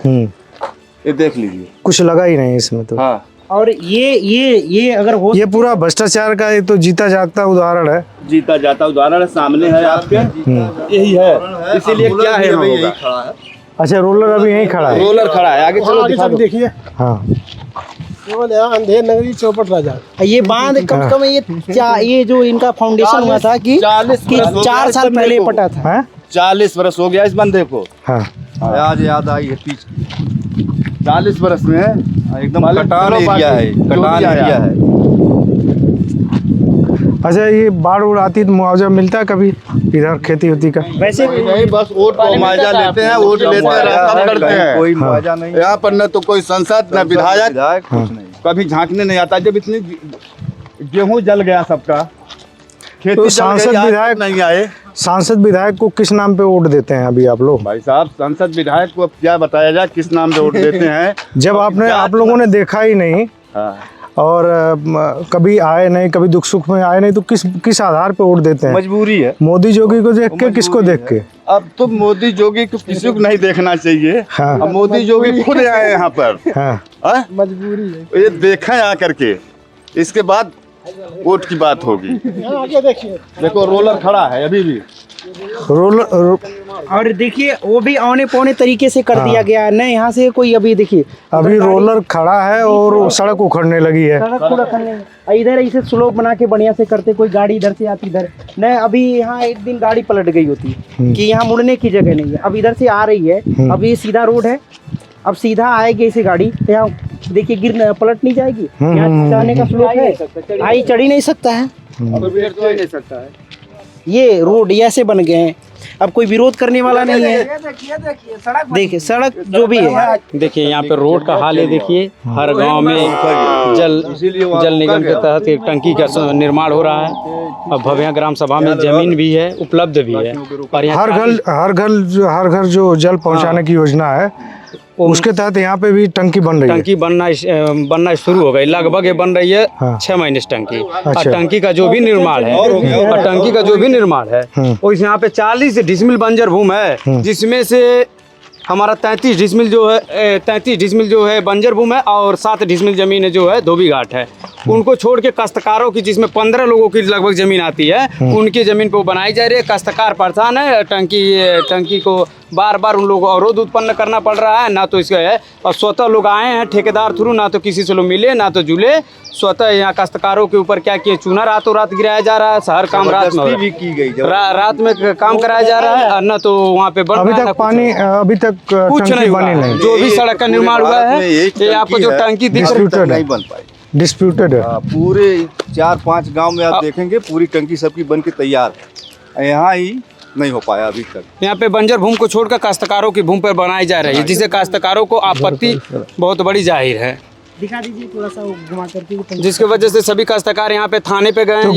ये देख लीजिए,
कुछ लगा ही नहीं इसमें तो।
हाँ।
और ये अगर हो
ये पूरा भ्रष्टाचार का ये तो जीता जागता उदाहरण है।
जीता जाता उदाहरण सामने है आपके, यही है। इसीलिए क्या है, यहाँ
यही
होगा।
खड़ा है।
अच्छा, रोलर अभी यहीं खड़ा है।
रोलर खड़ा है, आगे चलो दिखा दो।
देखिए
हाँ,
अंधेर नगरी चौपट राजा।
ये बांध कम से कम ये जो इनका फाउंडेशन हुआ था कि 4 साल पहले पटा था।
हैं?
40 वर्ष हो गया इस बंदे को।
हाँ।
आज याद आई है पीछ की।
40 वर्ष में
एकदम कटान एरिया है, कटान एरिया है।
अच्छा, ये बाढ़ उड़ आती तो मुआवजा मिलता है कभी इधर खेती होती का?
वैसे
नहीं, बस वोट को मुआवजा लेते हैं, वोट लेते हैं, रास्ता करते हैं।
कोई मुआवजा नहीं।
यहाँ पर न तो कोई संसद न विधायक
कुछ नहीं।
कभी झांकने नहीं आता। जब इतनी गेहूं जल गया सबका, खेती
तो
जल
सांसद
गई, आज
विधायक
नहीं आए।
सांसद विधायक को किस नाम पे वोट देते हैं अभी आप लोग?
भाई साहब, सांसद विधायक को अब क्या बताया जाए, किस नाम पे वोट देते हैं।
जब आप लोगों ने देखा ही नहीं और कभी आए नहीं, कभी दुख सुख में आए नहीं, तो किस आधार पे वोट देते हैं?
मजबूरी है।
मोदी जोगी को देख के, किसको देख के?
अब तो मोदी जोगी को किसी को नहीं देखना चाहिए।
हाँ।
अब मोदी जोगी खुद आए यहाँ पर।
हाँ।
मजबूरी है, ये देखें आकर के, इसके बाद वोट की बात होगी। देखो रोलर खड़ा है अभी भी।
रोलर
और देखिए वो भी औने पौने तरीके से कर दिया गया है। न यहाँ से कोई, अभी देखिए
अभी रोलर खड़ा है और सड़क उखड़ने लगी है।
सड़क पूरा करने इधर ऐसे स्लोप बना के बढ़िया से करते, कोई गाड़ी इधर से आती इधर न। अभी यहाँ एक दिन गाड़ी पलट गई होती कि यहाँ मुड़ने की जगह नहीं है। अब इधर से आ रही है, अब ये सीधा रोड है, अब सीधा आएगी ऐसे गाड़ी तो यहाँ देखिए गिर पलट नहीं जाएगी। यहाँ जाने का स्लोप है, आई चढ़ ही नहीं सकता है। ये रोड ऐसे बन गए हैं, अब कोई विरोध करने वाला नहीं है। देखिए सड़क जो भी है,
देखिए यहाँ पे रोड का हाल है। देखिए हर गांव में जल निगम के तहत एक टंकी का निर्माण हो रहा है। और भव्या ग्राम सभा में जमीन भी है, उपलब्ध भी है। और
हर घर जो जल पहुंचाने की योजना है, उसके तहत यहाँ पे भी टंकी बन रही है।
टंकी बनना शुरू हो गई, लगभग ये बन रही है। 6 महीने से टंकी। और टंकी का जो भी निर्माण है, और यहाँ पे 40 डिसमिल बंजर भूमि है, जिसमें से हमारा 33 डिसमिल जो है बंजर भूमि है, और 7 डिसमिल जमीन जो है धोबी घाट है। उनको छोड़ के काश्तकारों की, जिसमें 15 लोगों की लगभग जमीन आती है, उनकी जमीन पे वो बनाई जा रही है। काश्तकार परेशान है, टंकी को बार बार उन लोगों को अवरोध उत्पन्न करना पड़ रहा है। ना तो इसका है, और स्वतः लोग आए हैं ठेकेदार थ्रू, ना तो किसी से लोग मिले ना तो जुले। स्वतः यहाँ काश्तकारों के ऊपर क्या किए, चूना रातों रात गिराया जा रहा है। हर काम रात में
भी की गई।
रात में काम कराया जा रहा है, और ना तो वहाँ पे
अभी तक
कुछ नहीं बनी नहीं। जो भी सड़क का निर्माण हुआ है, ये आपको जो टंकी दिख रही है
नहीं बन पाई,
डिस्प्यूटेड है।
पूरे 4-5 गांव में आप देखेंगे पूरी टंकी सबकी बन के तैयार है, यहाँ ही नहीं हो पाया अभी तक।
यहाँ पे बंजर भूमि को छोड़कर काश्तकारों की भूमि पर बनाई जा रही है, जिससे काश्तकारों को आपत्ति बहुत बड़ी जाहिर है।
दिखा दीजिए थोड़ा सा घुमा करके,
जिसकी वजह से सभी काश्तकार यहाँ पे थाने पे गए।
तो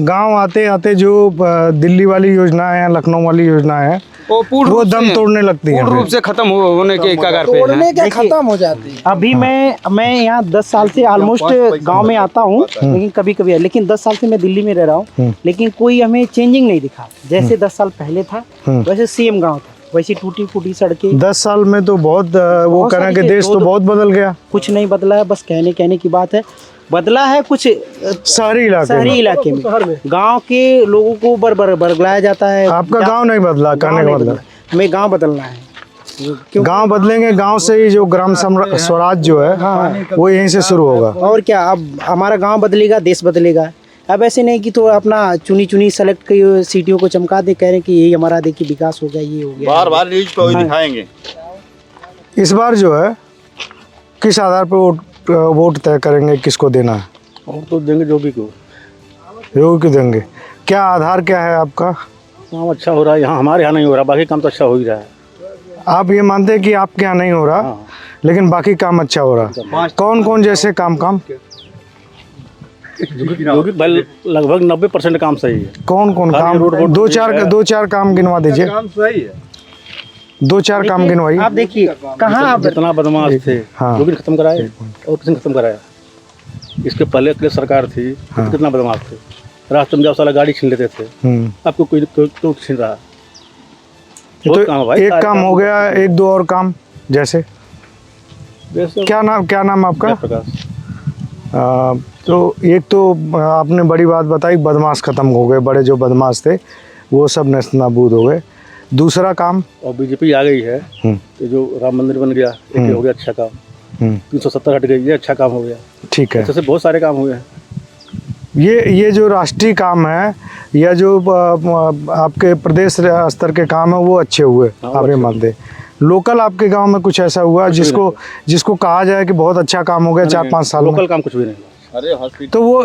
गांव आते आते जो दिल्ली वाली योजना है, लखनऊ वाली योजना है, वो दम तोड़ने लगती है,
पूर्ण रूप से खत्म होने के कगार पे है।
खत्म हो जाती है।
अभी मैं यहाँ 10 साल से ऑलमोस्ट गांव में आता हूँ, लेकिन कभी कभी, लेकिन 10 साल से मैं दिल्ली में रह रहा हूँ, लेकिन कोई हमें चेंजिंग नहीं दिखा। जैसे 10 साल पहले था वैसे सेम गांव था, वैसी टूटी फूटी सड़कें।
10 साल में तो बहुत वो कह रहे हैं कि देश तो बहुत बदल गया।
कुछ नहीं बदला है, बस कहने की बात है। बदला है कुछ
शहरी इलाके
में, गांव के लोगों को बरगलाया जाता है।
आपका गांव नहीं बदला, कहने का मतलब
हमें गांव बदलना है।
गांव बदलेंगे, गांव से ही जो ग्राम स्वराज जो है वो यहीं से शुरू होगा।
और क्या, अब हमारा गांव बदलेगा, देश बदलेगा। अब ऐसे नहीं कि तो अपना चुनी सेलेक्ट की सीटियों को चमका दे, कह रहे हैं कि यही हमारा देखिए विकास हो गया, ये हो गया।
बार न्यूज पे दिखाएंगे।
इस बार जो है किस आधार पर वोट तय करेंगे किसको देना है?
वोट तो देंगे जो भी
को देंगे। क्या आधार क्या है आपका?
काम अच्छा हो रहा है यहाँ, हमारे यहाँ नहीं हो रहा, बाकी काम तो अच्छा हो ही रहा है।
आप ये मानते हैं कि आपके यहाँ नहीं हो रहा, लेकिन बाकी काम अच्छा हो रहा? कौन जैसे काम
जो कि लगभग 90% काम सही है।
कौन काम? दो चार काम गिनवा दीजिए।
काम सही है,
2-4 काम गिनवाइए।
आप देखिए कहाँ आप
जितना बदमाश थे वो भी खत्म कराए, ऑपरेशन खत्म कराया। इसके पहले सरकार थी, कितना बदमाश थे। रास्ते में जब साला गाड़ी छीन लेते थे, आपको कोई तो छीन रहा। बहुत काम है भाई,
एक
सारे
काम हो गया, एक दो और काम जैसे क्या नाम आपका?
प्रकाश।
तो एक तो आपने बड़ी बात बताई, बदमाश खत्म हो गए, बड़े जो बदमाश थे वो सब नेस्त नाबूद हो गए। दूसरा काम,
और बीजेपी आ गई है तो जो राम मंदिर बन गया, एक हो गया अच्छा काम। 370 हट गई, ये अच्छा काम हो गया।
ठीक है,
ऐसे बहुत सारे काम हुए हैं।
ये जो राष्ट्रीय काम है या जो आपके प्रदेश स्तर के काम है वो अच्छे हुए, आप ये मानते हैं? लोकल आपके गांव में कुछ ऐसा हुआ जिसको कहा जाए कि बहुत अच्छा काम हो गया 4-5 साल में?
लोकल काम कुछ भी नहीं।
अरे
तो वो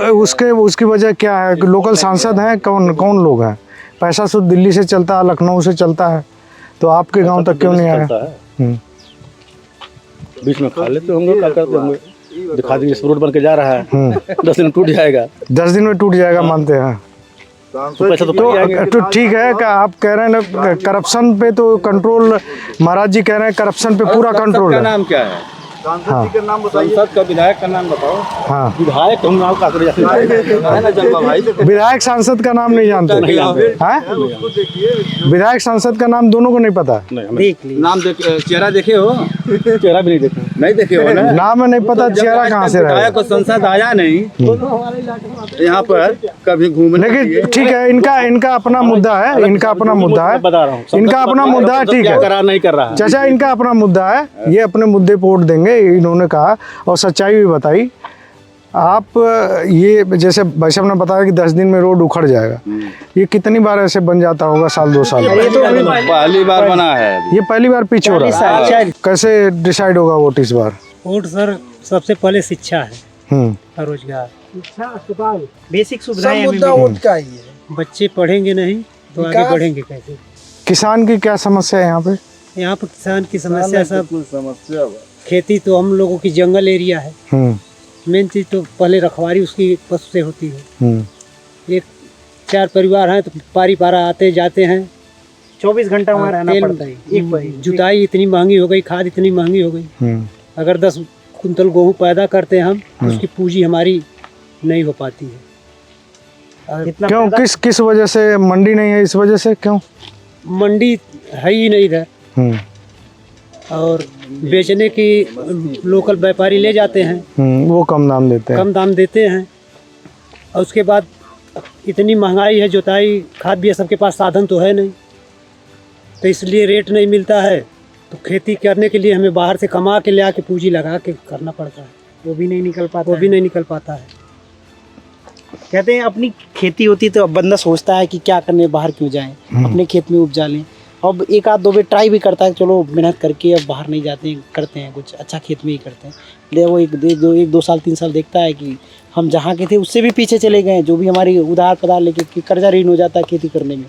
उसकी वजह क्या है कि लोकल सांसद हैं, कौन लोग हैं? पैसा शुद्ध दिल्ली से चलता है, लखनऊ से चलता है, तो आपके गांव तक क्यों नहीं आया?
बीच में खा लेते होंगे, क्या करते होंगे, दिखा दीजिए रोड बन के जा रहा है, 10 दिन में टूट जाएगा।
10 दिन में टूट जाएगा मानते हैं?
तो पैसा
तो ठीक है कि आप कह रहे हैं ना करप्शन पे तो कंट्रोल, महाराज जी कह रहे हैं करप्शन पे पूरा कंट्रोल है।
नाम क्या है?
हाँ,
का नाम बताइए। संसद का विधायक का नाम बताओ।
हाँ,
विधायक हम नाम का
विधायक सांसद का नाम नहीं जानते हैं? विधायक सांसद का नाम दोनों को नहीं पता?
नाम चेहरा देखे हो?
चेहरा भी नहीं देखा।
नहीं देखे हो ना?
नाम नहीं पता, चेहरा कहाँ से रहेगा?
को संसद आया नहीं यहाँ पर कभी घूमने।
लेकिन ठीक है, इनका अपना मुद्दा है, इनका अपना मुद्दा है,
बता रहा हूँ,
इनका अपना मुद्दा है, ठीक है,
करा नहीं कर रहा।
चाचा इनका अपना मुद्दा है, ये अपने मुद्दे पे वोट देंगे, इन्होंने कहा और सच्चाई भी बताई। आप ये जैसे भाई साहब ने बताया कि 10 दिन में रोड उखड़ जाएगा, ये कितनी बार ऐसे बन जाता होगा? साल 2 साल
पहली बार बना है,
ये पहली बार पिच हो रहा है। कैसे डिसाइड होगा वोट इस बार?
वोट सर सबसे पहले शिक्षा है, रोजगार, बेसिक सुविधाएं।
मुद्दा वोट का ही है।
बच्चे पढ़ेंगे नहीं तो आगे बढ़ेंगे कैसे?
किसान की क्या समस्या है यहाँ पे?
यहाँ पर किसान की समस्या सब खेती, तो हम लोगों की जंगल एरिया है। मेन चीज तो पहले रखवारी उसकी पशु से होती है। एक 4 परिवार हैं तो पारी पारा आते जाते हैं,
24 घंटा वहाँ रहना पड़ता है।
एक जुताई इतनी महंगी हो गई, खाद इतनी महंगी हो गई। अगर 10 कुंतल गेहूँ पैदा करते हैं हम, तो उसकी पूंजी हमारी नहीं हो पाती है।
क्यों? किस वजह से मंडी नहीं है? इस वजह से क्यों?
मंडी है ही नहीं इधर, और बेचने की लोकल व्यापारी ले जाते हैं,
वो कम दाम देते हैं।
कम दाम देते हैं। और उसके बाद इतनी महंगाई है, जुताई खाद भी है, सबके पास साधन तो है नहीं, तो इसलिए रेट नहीं मिलता है। तो खेती करने के लिए हमें बाहर से कमा के ले आके पूंजी लगा के करना पड़ता है,
वो भी नहीं निकल पाता,
वो भी नहीं निकल पाता है।
कहते हैं अपनी खेती होती तो अब बंदा सोचता है कि क्या करने बाहर क्यों जाएं, अपने खेत में उपजा लें। अब 1-2 बार ट्राई भी करता है, चलो मेहनत करके अब बाहर नहीं जाते हैं, करते हैं कुछ अच्छा खेत में ही करते हैं। ले वो 1-2 साल 3 साल देखता है कि हम जहाँ के थे उससे भी पीछे चले गए, जो भी हमारी उधार पधार लेके कि कर्जा ऋण हो जाता है खेती करने में,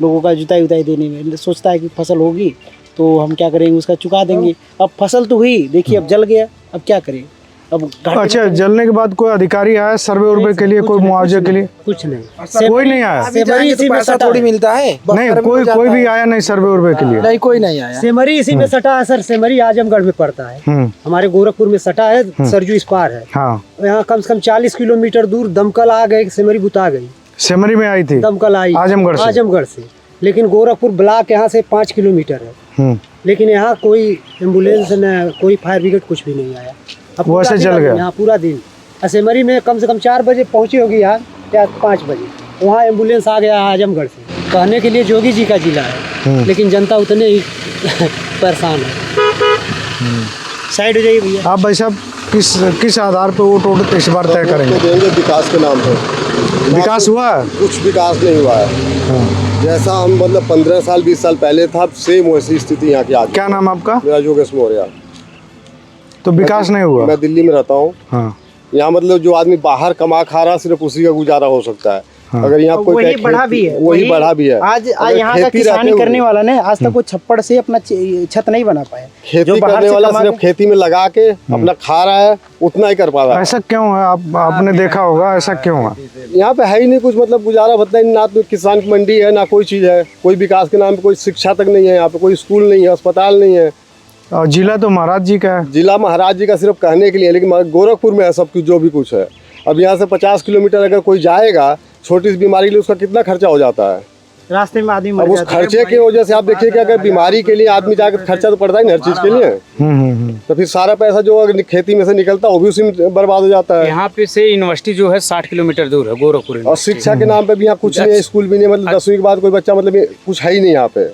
लोगों का जुताई उताई देने में। सोचता है कि फसल होगी तो हम क्या करेंगे, उसका चुका देंगे। अब फसल तो हुई, देखिए अब जल गया, अब क्या करें? अब
अच्छा, जलने के बाद कोई अधिकारी आया सर्वे उर्वे के लिए, कोई मुआवजे के लिए?
कुछ नहीं,
कोई नहीं आया?
तो पैसा थोड़ी मिलता है।
नहीं, कोई भी आया नहीं सर्वे उर्वे के लिए?
नहीं, कोई नहीं आया।
सेमरी इसी में सटा है सर, सेमरी आजमगढ़ में पड़ता है, हमारे गोरखपुर में सटा है, सरजू इस पार है।
हाँ,
यहाँ कम से कम 40 किलोमीटर दूर दमकल आ गए, सेमरी बुता गई।
सेमरी में आई थी
दमकल आई आजमगढ़ से, लेकिन गोरखपुर ब्लॉक यहाँ से 5 किलोमीटर है, लेकिन यहाँ कोई एम्बुलेंस न कोई फायर ब्रिगेड कुछ भी नहीं आया। अब
वो ऐसे चल गया
यहाँ पूरा दिन। सेमरी में कम से कम 4 बजे पहुँची होगी यहाँ, या 5 बजे, वहाँ एम्बुलेंस आ गया आजमगढ़ से। कहने के लिए जोगी जी का जिला है, लेकिन जनता उतने ही परेशान है। साइड हो जाइए भैया।
आप भाई साहब किस आधार पे वोट इस बार तय करेंगे?
देंगे विकास के नाम पर।
विकास हुआ है?
कुछ विकास नहीं हुआ है। जैसा हम मतलब 15 साल 20 साल पहले था, सेम वैसी स्थिति यहाँ की आज।
क्या नाम आपका?
मेरा योगेश मौर्य।
तो विकास नहीं हुआ?
मैं दिल्ली में रहता हूँ।
हाँ।
यहाँ मतलब जो आदमी बाहर कमा खा रहा, सिर्फ उसी का गुजारा हो सकता है। हाँ। अगर यहाँ कोई
वही बढ़ा भी है,
वही बढ़ा भी है।
आज यहाँ का किसानी करने वाला ने आज तक वो छप्पड़ से अपना छत नहीं बना पाया।
खेती करने वाला सिर्फ खेती में लगा के अपना खा रहा है, उतना ही कर पा रहा है।
ऐसा क्यों है? आपने देखा होगा, ऐसा क्यों है?
यहाँ पे है ही नहीं कुछ, मतलब गुजारा भत्ता ना, तो किसान की मंडी है ना कोई चीज़ है, कोई विकास के नाम पे कोई शिक्षा तक नहीं है यहाँ पे, कोई स्कूल नहीं है, अस्पताल नहीं है।
और जिला तो महाराज जी का है।
जिला महाराज जी का सिर्फ कहने के लिए, लेकिन गोरखपुर में है सब कुछ जो भी कुछ है। अब यहाँ से 50 किलोमीटर अगर कोई जाएगा, छोटी सी बीमारी के लिए उसका कितना खर्चा हो जाता है।
रास्ते में आदमी
अब
मर
उस
जाता है।
खर्चे की वजह से आप देखिए कि अगर बीमारी के लिए आदमी जाकर खर्चा तो पड़ता है ना हर चीज के लिए, तो फिर सारा पैसा जो अगर खेती में से निकलता है वो भी उसी में बर्बाद हो जाता है।
यहाँ पे से यूनिवर्सिटी जो है 60 किलोमीटर दूर है, गोरखपुर।
और शिक्षा के नाम पे भी यहाँ कुछ नहीं है, स्कूल भी नहीं, मतलब 10वीं के बाद कोई बच्चा मतलब कुछ है ही नहीं यहाँ पे,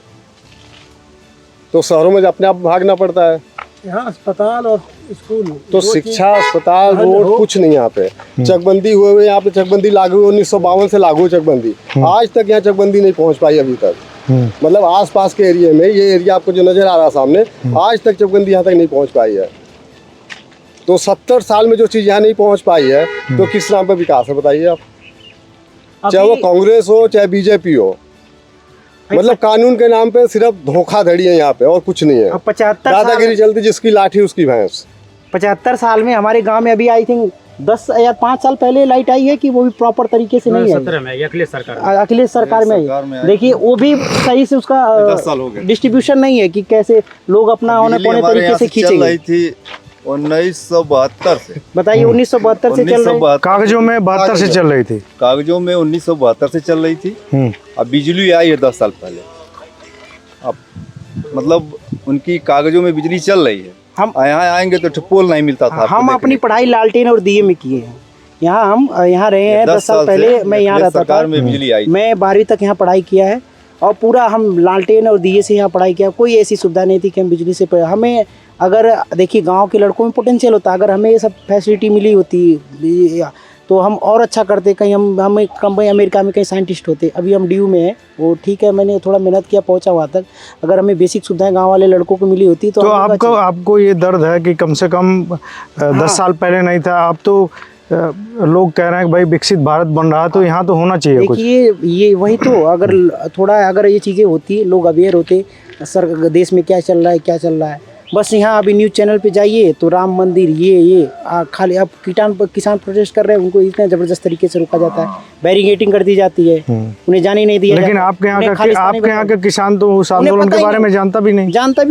तो शहरों में अपने आप भागना पड़ता है।
यहाँ अस्पताल और स्कूल
तो शिक्षा, अस्पताल, रोड कुछ नहीं यहाँ पे। चकबंदी हुए यहाँ पे, चकबंदी लागू हुई 1952 से लागू चकबंदी, आज तक यहाँ चकबंदी नहीं पहुँच पाई अभी तक। मतलब आसपास के एरिया में, ये एरिया आपको जो नजर आ रहा है सामने, आज तक चकबंदी यहाँ तक नहीं पहुँच पाई है। तो 70 साल में जो चीज़ यहाँ नहीं पहुँच पाई है तो किस नाम पे विकास है बताइए आप। चाहे वो कांग्रेस हो चाहे बीजेपी हो, मतलब कानून के नाम पे सिर्फ धोखाधड़ी है यहाँ पे और कुछ नहीं है।
75
दादागिरी चलती, जिसकी लाठी उसकी भैंस।
75 साल में हमारे गांव में अभी आई थिंक 10 या 5 साल पहले लाइट आई है कि वो भी प्रॉपर तरीके से नहीं है। अखिलेश सरकार में आई। देखिए वो भी सही से उसका डिस्ट्रीब्यूशन नहीं है कि कैसे लोग अपना होने पौने तरीके से खींचेंगे।
थी 1972 से,
बताइए 1972 से चल रही है।
कागजों में 72 से चल रही थी,
कागजों में 1972 से चल रही थी। अब बिजली आई है 10 साल पहले। अब मतलब उनकी कागजों में बिजली चल रही है।
हम
यहाँ आएंगे तो पोल नहीं मिलता था।
हम अपनी पढ़ाई लालटेन और दिए में किए हैं। यहाँ हम यहाँ रहे हैं 10 साल पहले मैं यहाँ रहता था,
बिजली आई,
मैं 12वीं तक यहाँ पढ़ाई किया है और पूरा हम लालटेन और दिए से यहाँ पढ़ाई किया। कोई ऐसी सुविधा नहीं थी कि हम बिजली से हमें, अगर देखिए गांव के लड़कों में पोटेंशियल होता, अगर हमें ये सब फैसिलिटी मिली होती तो हम और अच्छा करते। कहीं हम कहीं अमेरिका में कहीं साइंटिस्ट होते। अभी हम DU में हैं, वो ठीक है, मैंने थोड़ा मेहनत किया पहुंचा वहाँ तक। अगर हमें बेसिक सुविधाएं गांव वाले लड़कों को मिली होती तो
आपको ये दर्द है कि कम से कम 10 साल पहले नहीं था। अब तो लोग कह रहे हैं कि भाई विकसित भारत बन रहा है तो यहाँ तो होना चाहिए कुछ।
ये वही तो, अगर ये चीज़ें होती, लोग अवेयर होते सर देश में क्या चल रहा है क्या चल रहा है। बस यहाँ अभी न्यूज़ चैनल पे जाइए तो राम मंदिर ये खाली अब किसान प्रोटेस्ट कर रहे हैं, उनको इतने ज़बरदस्त तरीके से रोका जाता है, बैरिकेडिंग कर दी जाती है, उन्हें जाने ही नहीं दिया।
लेकिन आपके यहाँ के किसान तो उस आंदोलन के बारे में जानता भी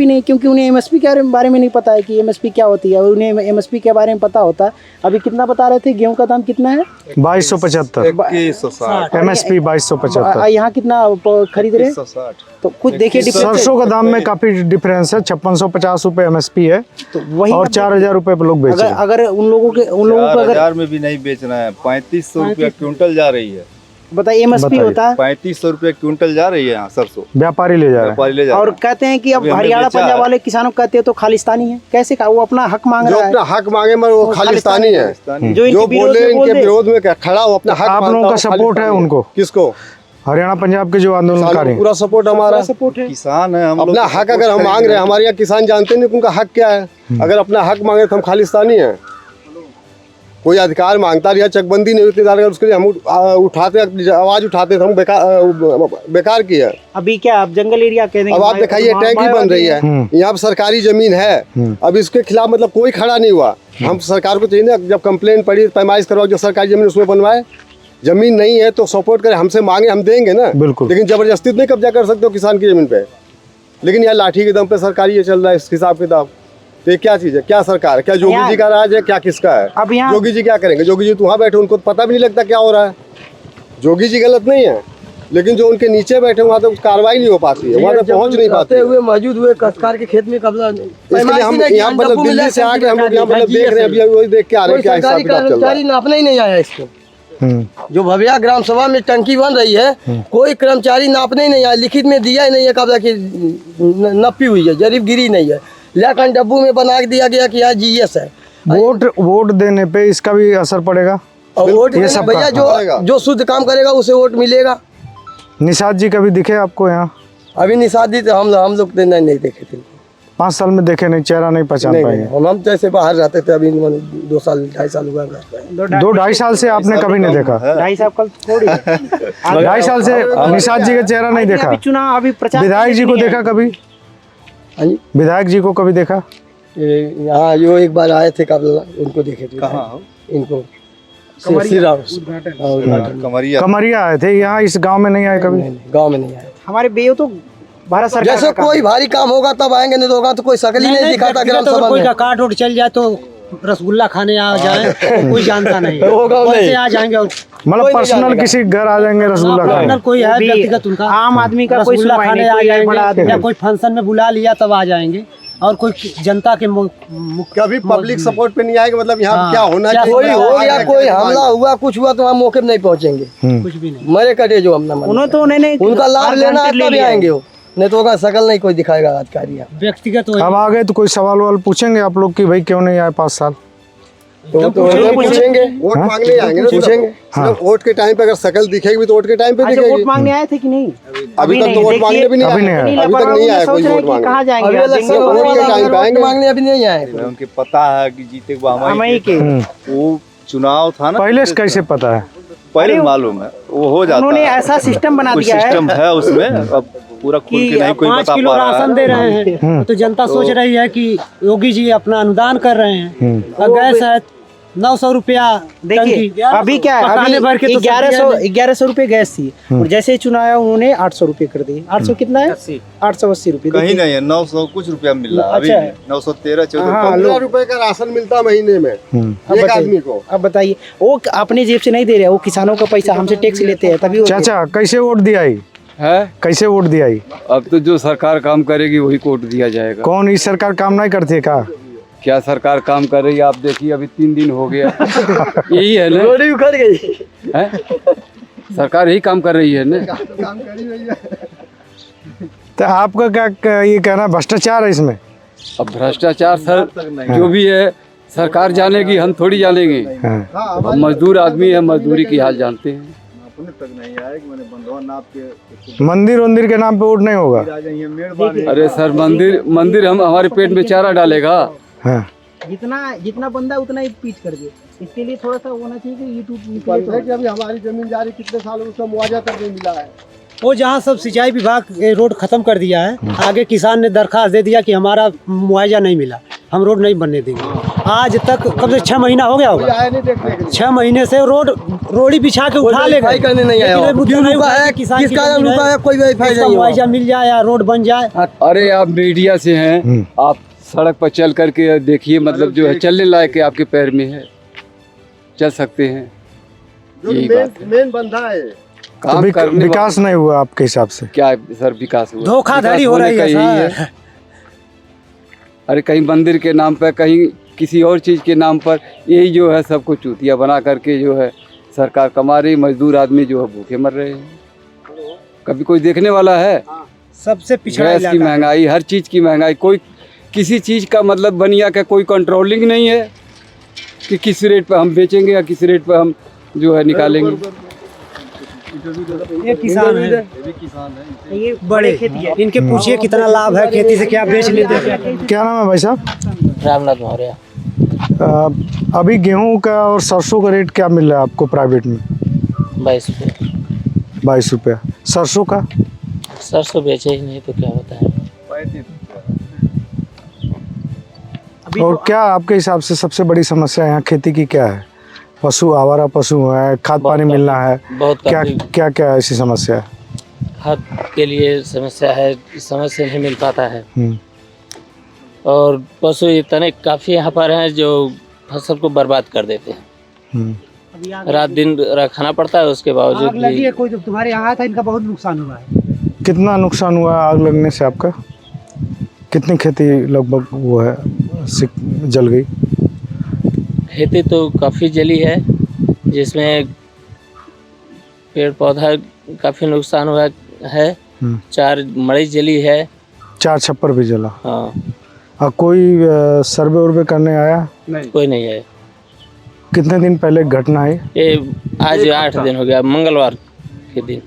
नहीं,
क्योंकि उन्हें MSP के बारे में नहीं पता है कि MSP क्या होती है। उन्हें MSP के बारे में पता होता। अभी कितना बता रहे थे, गेहूँ का दाम कितना है?
2275 MSP 2275।
यहाँ कितना खरीद रहे हैं? तो कुछ देखिए,
सरसों का दाम में काफी डिफरेंस है। 5650 रुपए MSP है
तो वही
और 4000 रुपए पे लोग बेच रहे हैं।
अगर उन लोगों को अगर
4000 में भी नहीं बेचना है, 3500 रुपया क्विंटल जा रही है।
बताइए MSP होता है
3500 रुपये क्विंटल जा रही है यहाँ सरसों,
व्यापारी ले जा रहे हैं।
और कहते हैं कि अब हरियाणा पंजाब वाले किसानों को कहते हैं तो खालिस्तानी है। कैसे का वो अपना हक मांग रहा है?
अपना हक मांगे मगर वो खालिस्तानी है। जो बोले इनके विरोध में खड़ा हो अपना हक।
आप लोगों का सपोर्ट है उनको?
किसको?
हरियाणा पंजाब के जो आंदोलनकारी,
पूरा सपोर्ट हमारा
सपोर्ट है।
किसान है हम लोग।
अपना हक अगर हम मांग रहे हैं, हमारे यहाँ किसान जानते नहीं उनका हक क्या है। अगर अपना हक मांगे तो हम खालिस्तानी हैं। कोई अधिकार मांगता रहा, चकबंदी नहीं होती, अगर उसके लिए हम उठाते आवाज उठाते तो हम बेकार किया।
अभी क्या अब जंगल एरिया कह देंगे?
अब आप दिखाइए टैंकी बन रही है, यहाँ पर सरकारी जमीन है, अब इसके खिलाफ मतलब कोई खड़ा नहीं हुआ। हम सरकार को चाहिए ना, जब कंप्लेंट पड़ी पैमाइश करवाओ, जो सरकारी जमीन उसमें बनवाए। जमीन नहीं है तो सपोर्ट करें, हमसे मांगे हम देंगे ना,
बिल्कुल।
लेकिन जबरदस्ती नहीं कब्जा कर सकते हो किसान की जमीन पे। लेकिन यहाँ लाठी के दम पे सरकारी ये चल रहा है इस हिसाब किताब। तो ये क्या चीज़ है? क्या सरकार है? क्या जोगी जी का राज है? क्या किसका है?
अब यहाँ
जोगी जी क्या करेंगे? जोगी जी तो वहाँ बैठे, उनको पता भी नहीं लगता क्या हो रहा है। जोगी जी गलत नहीं है, लेकिन जो उनके नीचे बैठे वहाँ तक कार्रवाई नहीं हो पाती है, वहाँ तक पहुँच नहीं पाते
हुए मौजूद हुए कसकार के खेत में कब्जा।
इसलिए हम यहाँ मतलब दिल्ली से आके हम लोग यहाँ मतलब देख रहे हैं, अभी वही देख के आ रहे हैं क्या हिसाब किताब चल रहा है।
नापना ही नहीं आया इसको। जो भव्या ग्राम सभा में टंकी बन रही है, कोई कर्मचारी नापने ही नहीं आया, लिखित में दिया ही नहीं है कब्जा की नपी हुई है, जरीब गिरी नहीं है, लेकिन डब्बू में बना दिया गया कि यहाँ GS है।
वोट देने पे इसका भी असर पड़ेगा।
और वोट भैया जो शुद्ध काम करेगा उसे वोट मिलेगा।
निषाद जी कभी दिखे आपको यहाँ?
अभी निषाद जी तो हम लोग नहीं देखे थे।
5 साल में देखे नहीं, चेहरा नहीं पहचान पाए।
हम जैसे बाहर रहते थे, अभी 2 साल 2.5 साल हुआ।
2-2.5 साल से आपने कभी नहीं देखा?
2.5 साल कल थोड़ी
2.5 साल से निषाद जी का चेहरा नहीं देखा।
चुनाव अभी प्रचार।
विधायक जी को देखा कभी? विधायक जी को कभी देखा?
यहाँ जो एक बार आए थे कब उनको देखे थे।
कहाँ?
इनको
कमरिया आए थे, यहाँ इस गांव में नहीं आए कभी?
गांव में नहीं आए।
हमारे बेयो तो भारत सरकार
जैसे कोई भारी काम होगा तब आएंगे, नहीं तो होगा तो कोई शकल ही नहीं दिखाता। ग्राम सभा कोई का काट उठ चल जाए तो रसगुल्ला खाने आ जाए कोई जानता नहीं है। वैसे आ जाएंगे और
मतलब पर्सनल किसी घर आ जाएंगे रसगुल्ला खाने?
पर्सनल कोई है व्यक्तिगत उनका,
आम आदमी का कोई
रसगुल्ला
सुनवाई
खाने
नहीं,
आ
कोई बड़ा
जाएंगे
आदमी।
या कोई फंक्शन में बुला लिया तब आ जाएंगे, और कोई जनता के
कभी पब्लिक सपोर्ट पे नहीं आएगा, मतलब यहाँ
हाँ,
क्या होना
क्या
चाहिए,
कोई
क्या
हो
होगा,
या
क्या
कोई
क्या
हमला
हुआ, कुछ हुआ तो वहाँ मौके पे नहीं पहुँचेंगे,
कुछ भी नहीं।
मरे कटे जो हम
उन्होंने तो उन्हें
उनका लाभ लेना है तभी आएंगे वो, नहीं तो होगा शकल नहीं कोई दिखाएगा अधिकारी यहाँ।
व्यक्तिगत
अब आ गए तो कोई सवाल वाल पूछेंगे आप लोग कि भाई क्यों नहीं आए 5 साल?
तो पूछेंगे, वोट मांगने आएंगे, पूछेंगे। सिर्फ वोट के टाइम पे अगर शकल दिखेगी भी तो वोट के टाइम पे दिखेगी।
वोट मांगने आए थे कि नहीं?
अभी तक तो वोट मांगने भी नहीं
अभी
आए,
नहीं आए।
अभी तक नहीं आया कोई वोट मांगने।
कहाँ जाएंगे?
अभी इलेक्शन वोट के टाइम पे आएंगे, मांगने अभी नहीं आए।
उनके पता है कि जीते
हमारी के
वो चुनाव था ना,
पहले से कैसे पता है?
पहले मालूम है, वो हो जाता
उन्होंने
है।
ऐसा सिस्टम बना
कुछ
दिया है
सिस्टम है उसमें, अब पूरा खुल के नहीं कोई
5
बता
किलो
पा रहा
राशन
है।
दे रहे हैं तो जनता सोच रही है कि योगी जी अपना अनुदान कर रहे हैं, और गैस है 900 रुपया।
देखिए अभी क्या है,
पकाने भर के
अभी
तो
1100 रुपए गैस थी, और जैसे ही चुनाव आया उन्होंने 800 रुपए कर दिए। 800 कितना है? 880 रुपए।
कहीं नहीं है, 900 कुछ रुपया मिल रहा है अभी,
अच्छा।
913 14
हाँ,
15 रुपए का राशन मिलता महीने में एक आदमी को।
अब बताइए, वो अपने जेब से नहीं दे रहे, वो किसानों का पैसा हमसे टैक्स लेते हैं तभी वो दे रहे हैं।
चाचा कैसे वोट दिया ही?
है।
कैसे वोट दिया ही?
अब तो जो सरकार काम करेगी वही कोट दिया जाएगा।
कौन इस सरकार काम नहीं करती है का?
क्या सरकार काम कर रही है आप देखिए, अभी 3 दिन हो गया। यही है ना,
रोडी उखड़ गई
है? सरकार यही काम कर रही है ना।
काम करी रही है।
तो आपका क्या ये कहना भ्रष्टाचार है इसमें?
अब भ्रष्टाचार सर जो भी है सरकार जानेगी, हम थोड़ी जानेंगे।
हाँ।
हम मजदूर आदमी है, मजदूरी की हाल जानते हैं।
मंदिर के नाम पे वोट नहीं होगा?
अरे सर मंदिर हम हमारे पेट में चारा डालेगा।
हाँ।
जितना बंदा उतना ही पीच कर दे, इसके लिए थोड़ा सा होना चाहिए कि
कि अभी हमारी जमीन जा रही कितने साल उसका मुआवजा तक नहीं मिला है।
वो जहाँ सब सिंचाई विभाग ये रोड खत्म कर दिया है, आगे किसान ने दरखास्त दे दिया कि हमारा मुआवजा नहीं मिला, हम रोड नहीं बनने देंगे। आज तक कम से 6 महीना हो गया होगा, 6 महीने से रोड़ी बिछा के उठा ले गए,
करने नहीं आया।
किसान
किस कारण रुका है, कोई वेरीफाई नहीं हुआ।
मुआवजा मिल जाए या रोड बन जाए।
अरे आप मीडिया से हैं, आप सड़क पर चल करके देखिए, मतलब जो है चलने लायक है, आपके पैर में है, चल सकते हैं। यही बात है,
मेन बंधा है।
काम करने
विकास नहीं हुआ आपके हिसाब से?
क्या है सर, विकास हुआ?
धोखाधड़ी हो रही है सर।
अरे कहीं मंदिर के नाम पर, कहीं किसी और चीज के नाम पर, यही जो है सबको चूतिया बना करके जो है सरकार कमा रही, मजदूर आदमी जो है भूखे मर रहे हैं। कभी कोई देखने वाला है?
सबसे पिछड़ा
गैस की महंगाई, हर चीज की महंगाई, कोई किसी चीज का मतलब बनिया का कोई कंट्रोलिंग नहीं है कि किस रेट पर हम बेचेंगे या किस रेट पर हम जो है निकालेंगे।
ये किसान है, ये बड़े खेती है, इनके पूछिए कितना लाभ है खेती से, क्या बेच लेते हैं।
क्या नाम है भाई साहब?
रामनाथ मौर्य।
अभी गेहूं का और सरसों का रेट क्या मिल रहा है आपको प्राइवेट में?
22 रुपये।
22 रुपया। सरसों का?
सरसों बेचे ही नहीं तो क्या होता है।
और क्या आपके हिसाब से सबसे बड़ी समस्या यहाँ खेती की क्या है? पशु, आवारा पशु है, खाद पानी मिलना है, क्या क्या क्या ऐसी समस्या है?
खाद के लिए समस्या है, समय से नहीं मिल पाता है, और पशु इतने काफ़ी यहाँ पर हैं जो फसल को बर्बाद कर देते हैं। रात दिन रखना पड़ता है, उसके बावजूद
आग लगी है, कोई तो तुम्हारे यहाँ आया था, इनका बहुत नुकसान हुआ है।
कितना नुकसान हुआ आग लगने से आपका? कितनी खेती लगभग वो है जल गई?
खेती तो काफ़ी जली है, जिसमें पेड़ पौधा काफ़ी नुकसान हुआ है। 4 मड़ई जली है,
4 छप्पर भी जला।
हाँ।
कोई सर्वे उर्वे करने आया?
नहीं, कोई नहीं आया।
कितने दिन पहले घटना है
ये? आज 8 दिन हो गया, मंगलवार के दिन।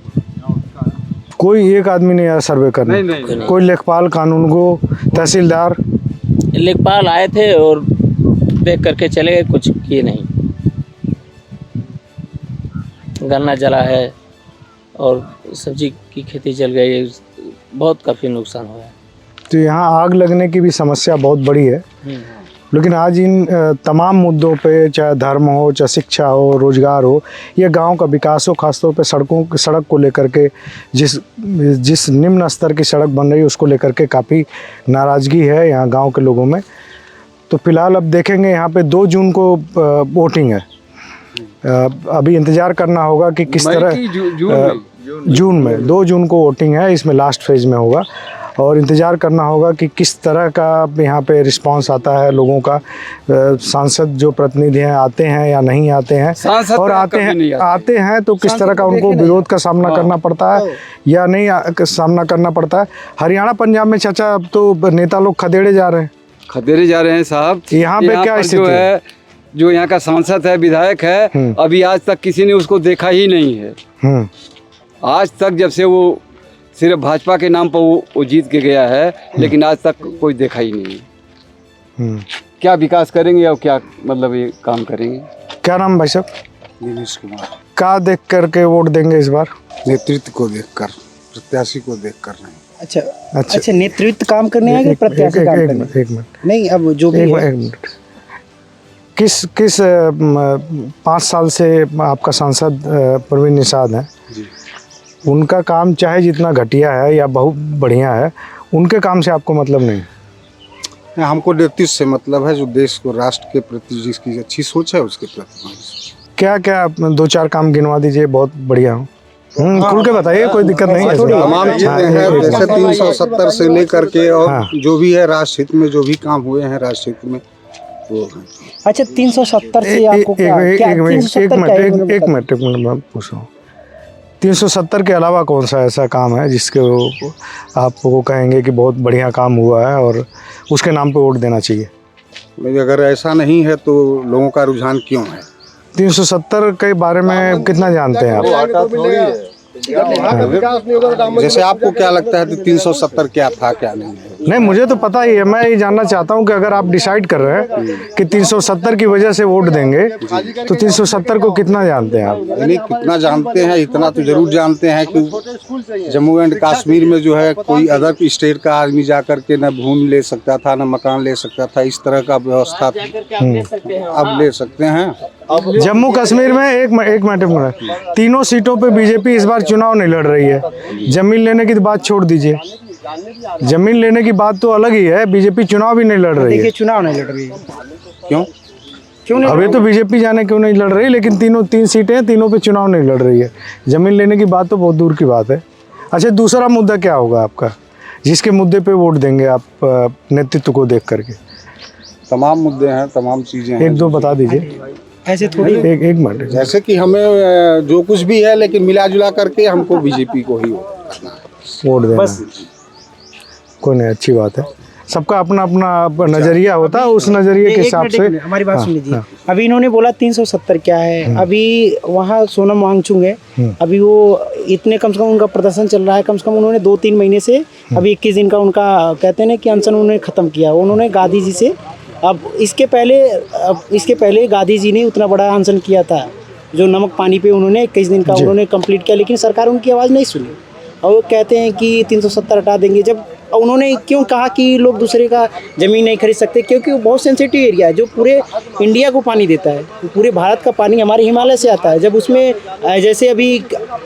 कोई एक आदमी नहीं आया सर्वे करने?
नहीं। कोई
लेखपाल, कानूनगो, तहसीलदार?
लेखपाल आए थे और देख करके चले गए, कुछ किए नहीं। गन्ना जला है और सब्जी की खेती जल गई, बहुत काफ़ी नुकसान हुआ है।
तो यहाँ आग लगने की भी समस्या बहुत बड़ी है, लेकिन आज इन तमाम मुद्दों पे, चाहे धर्म हो, चाहे शिक्षा हो, रोजगार हो, या गांव का विकास हो, खासतौर पे सड़क को लेकर के जिस निम्न स्तर की सड़क बन रही है उसको लेकर के काफ़ी नाराज़गी है यहाँ गांव के लोगों में। तो फिलहाल अब देखेंगे यहाँ पे 2 जून को वोटिंग है। अभी इंतज़ार करना होगा कि किस तरह जून में 2 जून को वोटिंग है, इसमें लास्ट फेज में होगा और इंतज़ार करना होगा कि किस तरह का यहाँ पे रिस्पांस आता है लोगों का। सांसद जो प्रतिनिधि हैं आते हैं या नहीं आते हैं, और आते हैं तो किस तरह का उनको विरोध का सामना करना पड़ता है या नहीं सामना करना पड़ता है। हरियाणा पंजाब में चाचा अब तो नेता लोग खदेड़े जा रहे हैं साहब। यहाँ पे क्या स्थिति है?
जो यहाँ का सांसद है, विधायक है, अभी आज तक किसी ने उसको देखा ही नहीं है। आज तक जब से वो सिर्फ भाजपा के नाम पर वो जीत के गया है, लेकिन आज तक कोई देखा ही नहीं है। क्या विकास करेंगे और क्या मतलब ये काम करेंगे।
क्या नाम भाई साहब?
दिनेश कुमार।
क्या देख करके वोट देंगे इस बार?
नेतृत्व को देखकर, प्रत्याशी को देखकर नहीं।
अच्छा, नेतृत्व काम करने आएंगे, प्रत्याशी काम करने?
एक मिनट
नहीं, अब जो भी है।
एक मिनट, किस 5 साल से आपका सांसद प्रवीण निषाद हैं, उनका काम चाहे जितना घटिया है या बहुत बढ़िया है, उनके काम से आपको मतलब नहीं?
हमको नेतृत्व से मतलब है, जो देश को, राष्ट्र के प्रति जिसकी अच्छी सोच है उसके प्रति।
क्या क्या 2-4 काम गिनवा दीजिए, बहुत बढ़िया हो। खुल के बताइए, कोई दिक्कत नहीं है।
तमाम चीजें हैं, जैसे 370 से लेकर के और जो भी है राष्ट्र हित में जो भी काम हुए हैं राष्ट्र हित में वो।
अच्छा, 370 से आपको क्या?
एक मिनट मैं पूछ रहा हूँ, 370 के अलावा कौन सा ऐसा काम है जिसके आपको कहेंगे कि बहुत बढ़िया काम हुआ है और उसके नाम पे वोट देना चाहिए?
अगर ऐसा नहीं है तो लोगों का रुझान क्यों है?
370 के बारे में कितना जानते हैं आप?
जैसे आपको क्या लगता है 370 क्या था क्या नहीं है?
नहीं, मुझे तो पता ही है। मैं ये जानना चाहता हूँ कि अगर आप डिसाइड कर रहे हैं कि 370 की वजह से वोट देंगे तो 370 को कितना जानते हैं आप?
नहीं, कितना जानते हैं, इतना तो जरूर जानते हैं कि जम्मू एंड कश्मीर में जो है कोई अदर स्टेट का आदमी जा करके न भूमि ले सकता था, न मकान ले सकता था, इस तरह का व्यवस्था अब ले सकते हैं।
जम्मू कश्मीर में एक मिनट, तीनों सीटों पे बीजेपी इस बार चुनाव नहीं लड़ रही है। जमीन लेने की बात छोड़ दीजिए, जमीन लेने की बात तो अलग ही है, बीजेपी चुनाव भी नहीं लड़ रही है।
चुनाव नहीं लड़ रही है क्यों नहीं?
अभी तो बीजेपी जाने क्यों नहीं लड़ रही, लेकिन 3 सीटें हैं, तीनों पे चुनाव नहीं लड़ रही है। जमीन लेने की बात तो बहुत दूर की बात है। अच्छा, दूसरा मुद्दा क्या होगा आपका, जिसके मुद्दे पे वोट देंगे आप नेतृत्व को देख करके?
तमाम मुद्दे हैं, तमाम चीजें हैं।
1-2 बता दीजिए।
ऐसे थोड़ी
एक मिनट,
जैसे कि हमें जो कुछ भी है, लेकिन मिला जुला करके हमको बीजेपी को ही
वोट देना बस। कोई नहीं, अच्छी बात है। सबका अपना अपना नजरिया होता है, उस नजरिए के हिसाब से।
हमारी बात सुन लीजिए। अभी इन्होंने बोला 370 क्या है, अभी वहाँ सोनम वांगचुक है, अभी वो इतने कम से कम उनका प्रदर्शन चल रहा है, कम से कम उन्होंने 2-3 महीने से, अभी 21 दिन का उनका कहते हैं ना कि अनशन उन्होंने खत्म किया। उन्होंने गांधी जी से, अब इसके पहले गांधी जी ने उतना बड़ा अनशन किया था, जो नमक पानी पे उन्होंने 21 दिन का उन्होंने कंप्लीट किया, लेकिन सरकार उनकी आवाज़ नहीं सुनी और वो कहते हैं कि 370 हटा देंगे। जब उन्होंने क्यों कहा कि लोग दूसरे का ज़मीन नहीं खरीद सकते, क्योंकि वो बहुत सेंसिटिव एरिया है जो पूरे इंडिया को पानी देता है, पूरे भारत का पानी हमारे हिमालय से आता है। जब उसमें जैसे अभी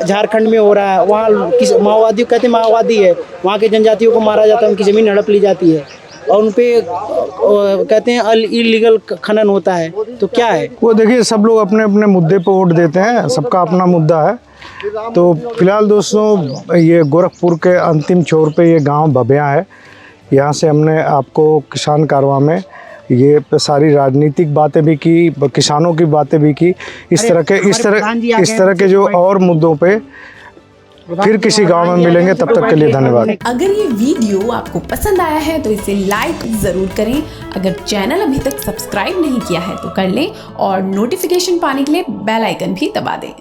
झारखंड में हो रहा है, वहाँ किस माओवादी कहते हैं, माओवादी है, वहाँ के जनजातियों को मारा जाता है, उनकी ज़मीन हड़प ली जाती है और उन पे कहते हैं इलीगल खनन होता है। तो क्या है
वो, देखिए सब लोग अपने अपने मुद्दे पे वोट देते हैं, सबका अपना मुद्दा है। तो फिलहाल दोस्तों, ये गोरखपुर के अंतिम छोर पे ये गांव बबिया है। यहाँ से हमने आपको किसान कारवां में ये सारी राजनीतिक बातें भी की, किसानों की बातें भी की, इस तरह के जो और मुद्दों पे फिर किसी गांव में मिलेंगे। तब तक के लिए धन्यवाद।
अगर ये वीडियो आपको पसंद आया है तो इसे लाइक जरूर करें। अगर चैनल अभी तक सब्सक्राइब नहीं किया है तो कर लें और नोटिफिकेशन पाने के लिए बेल आइकन भी दबा दें।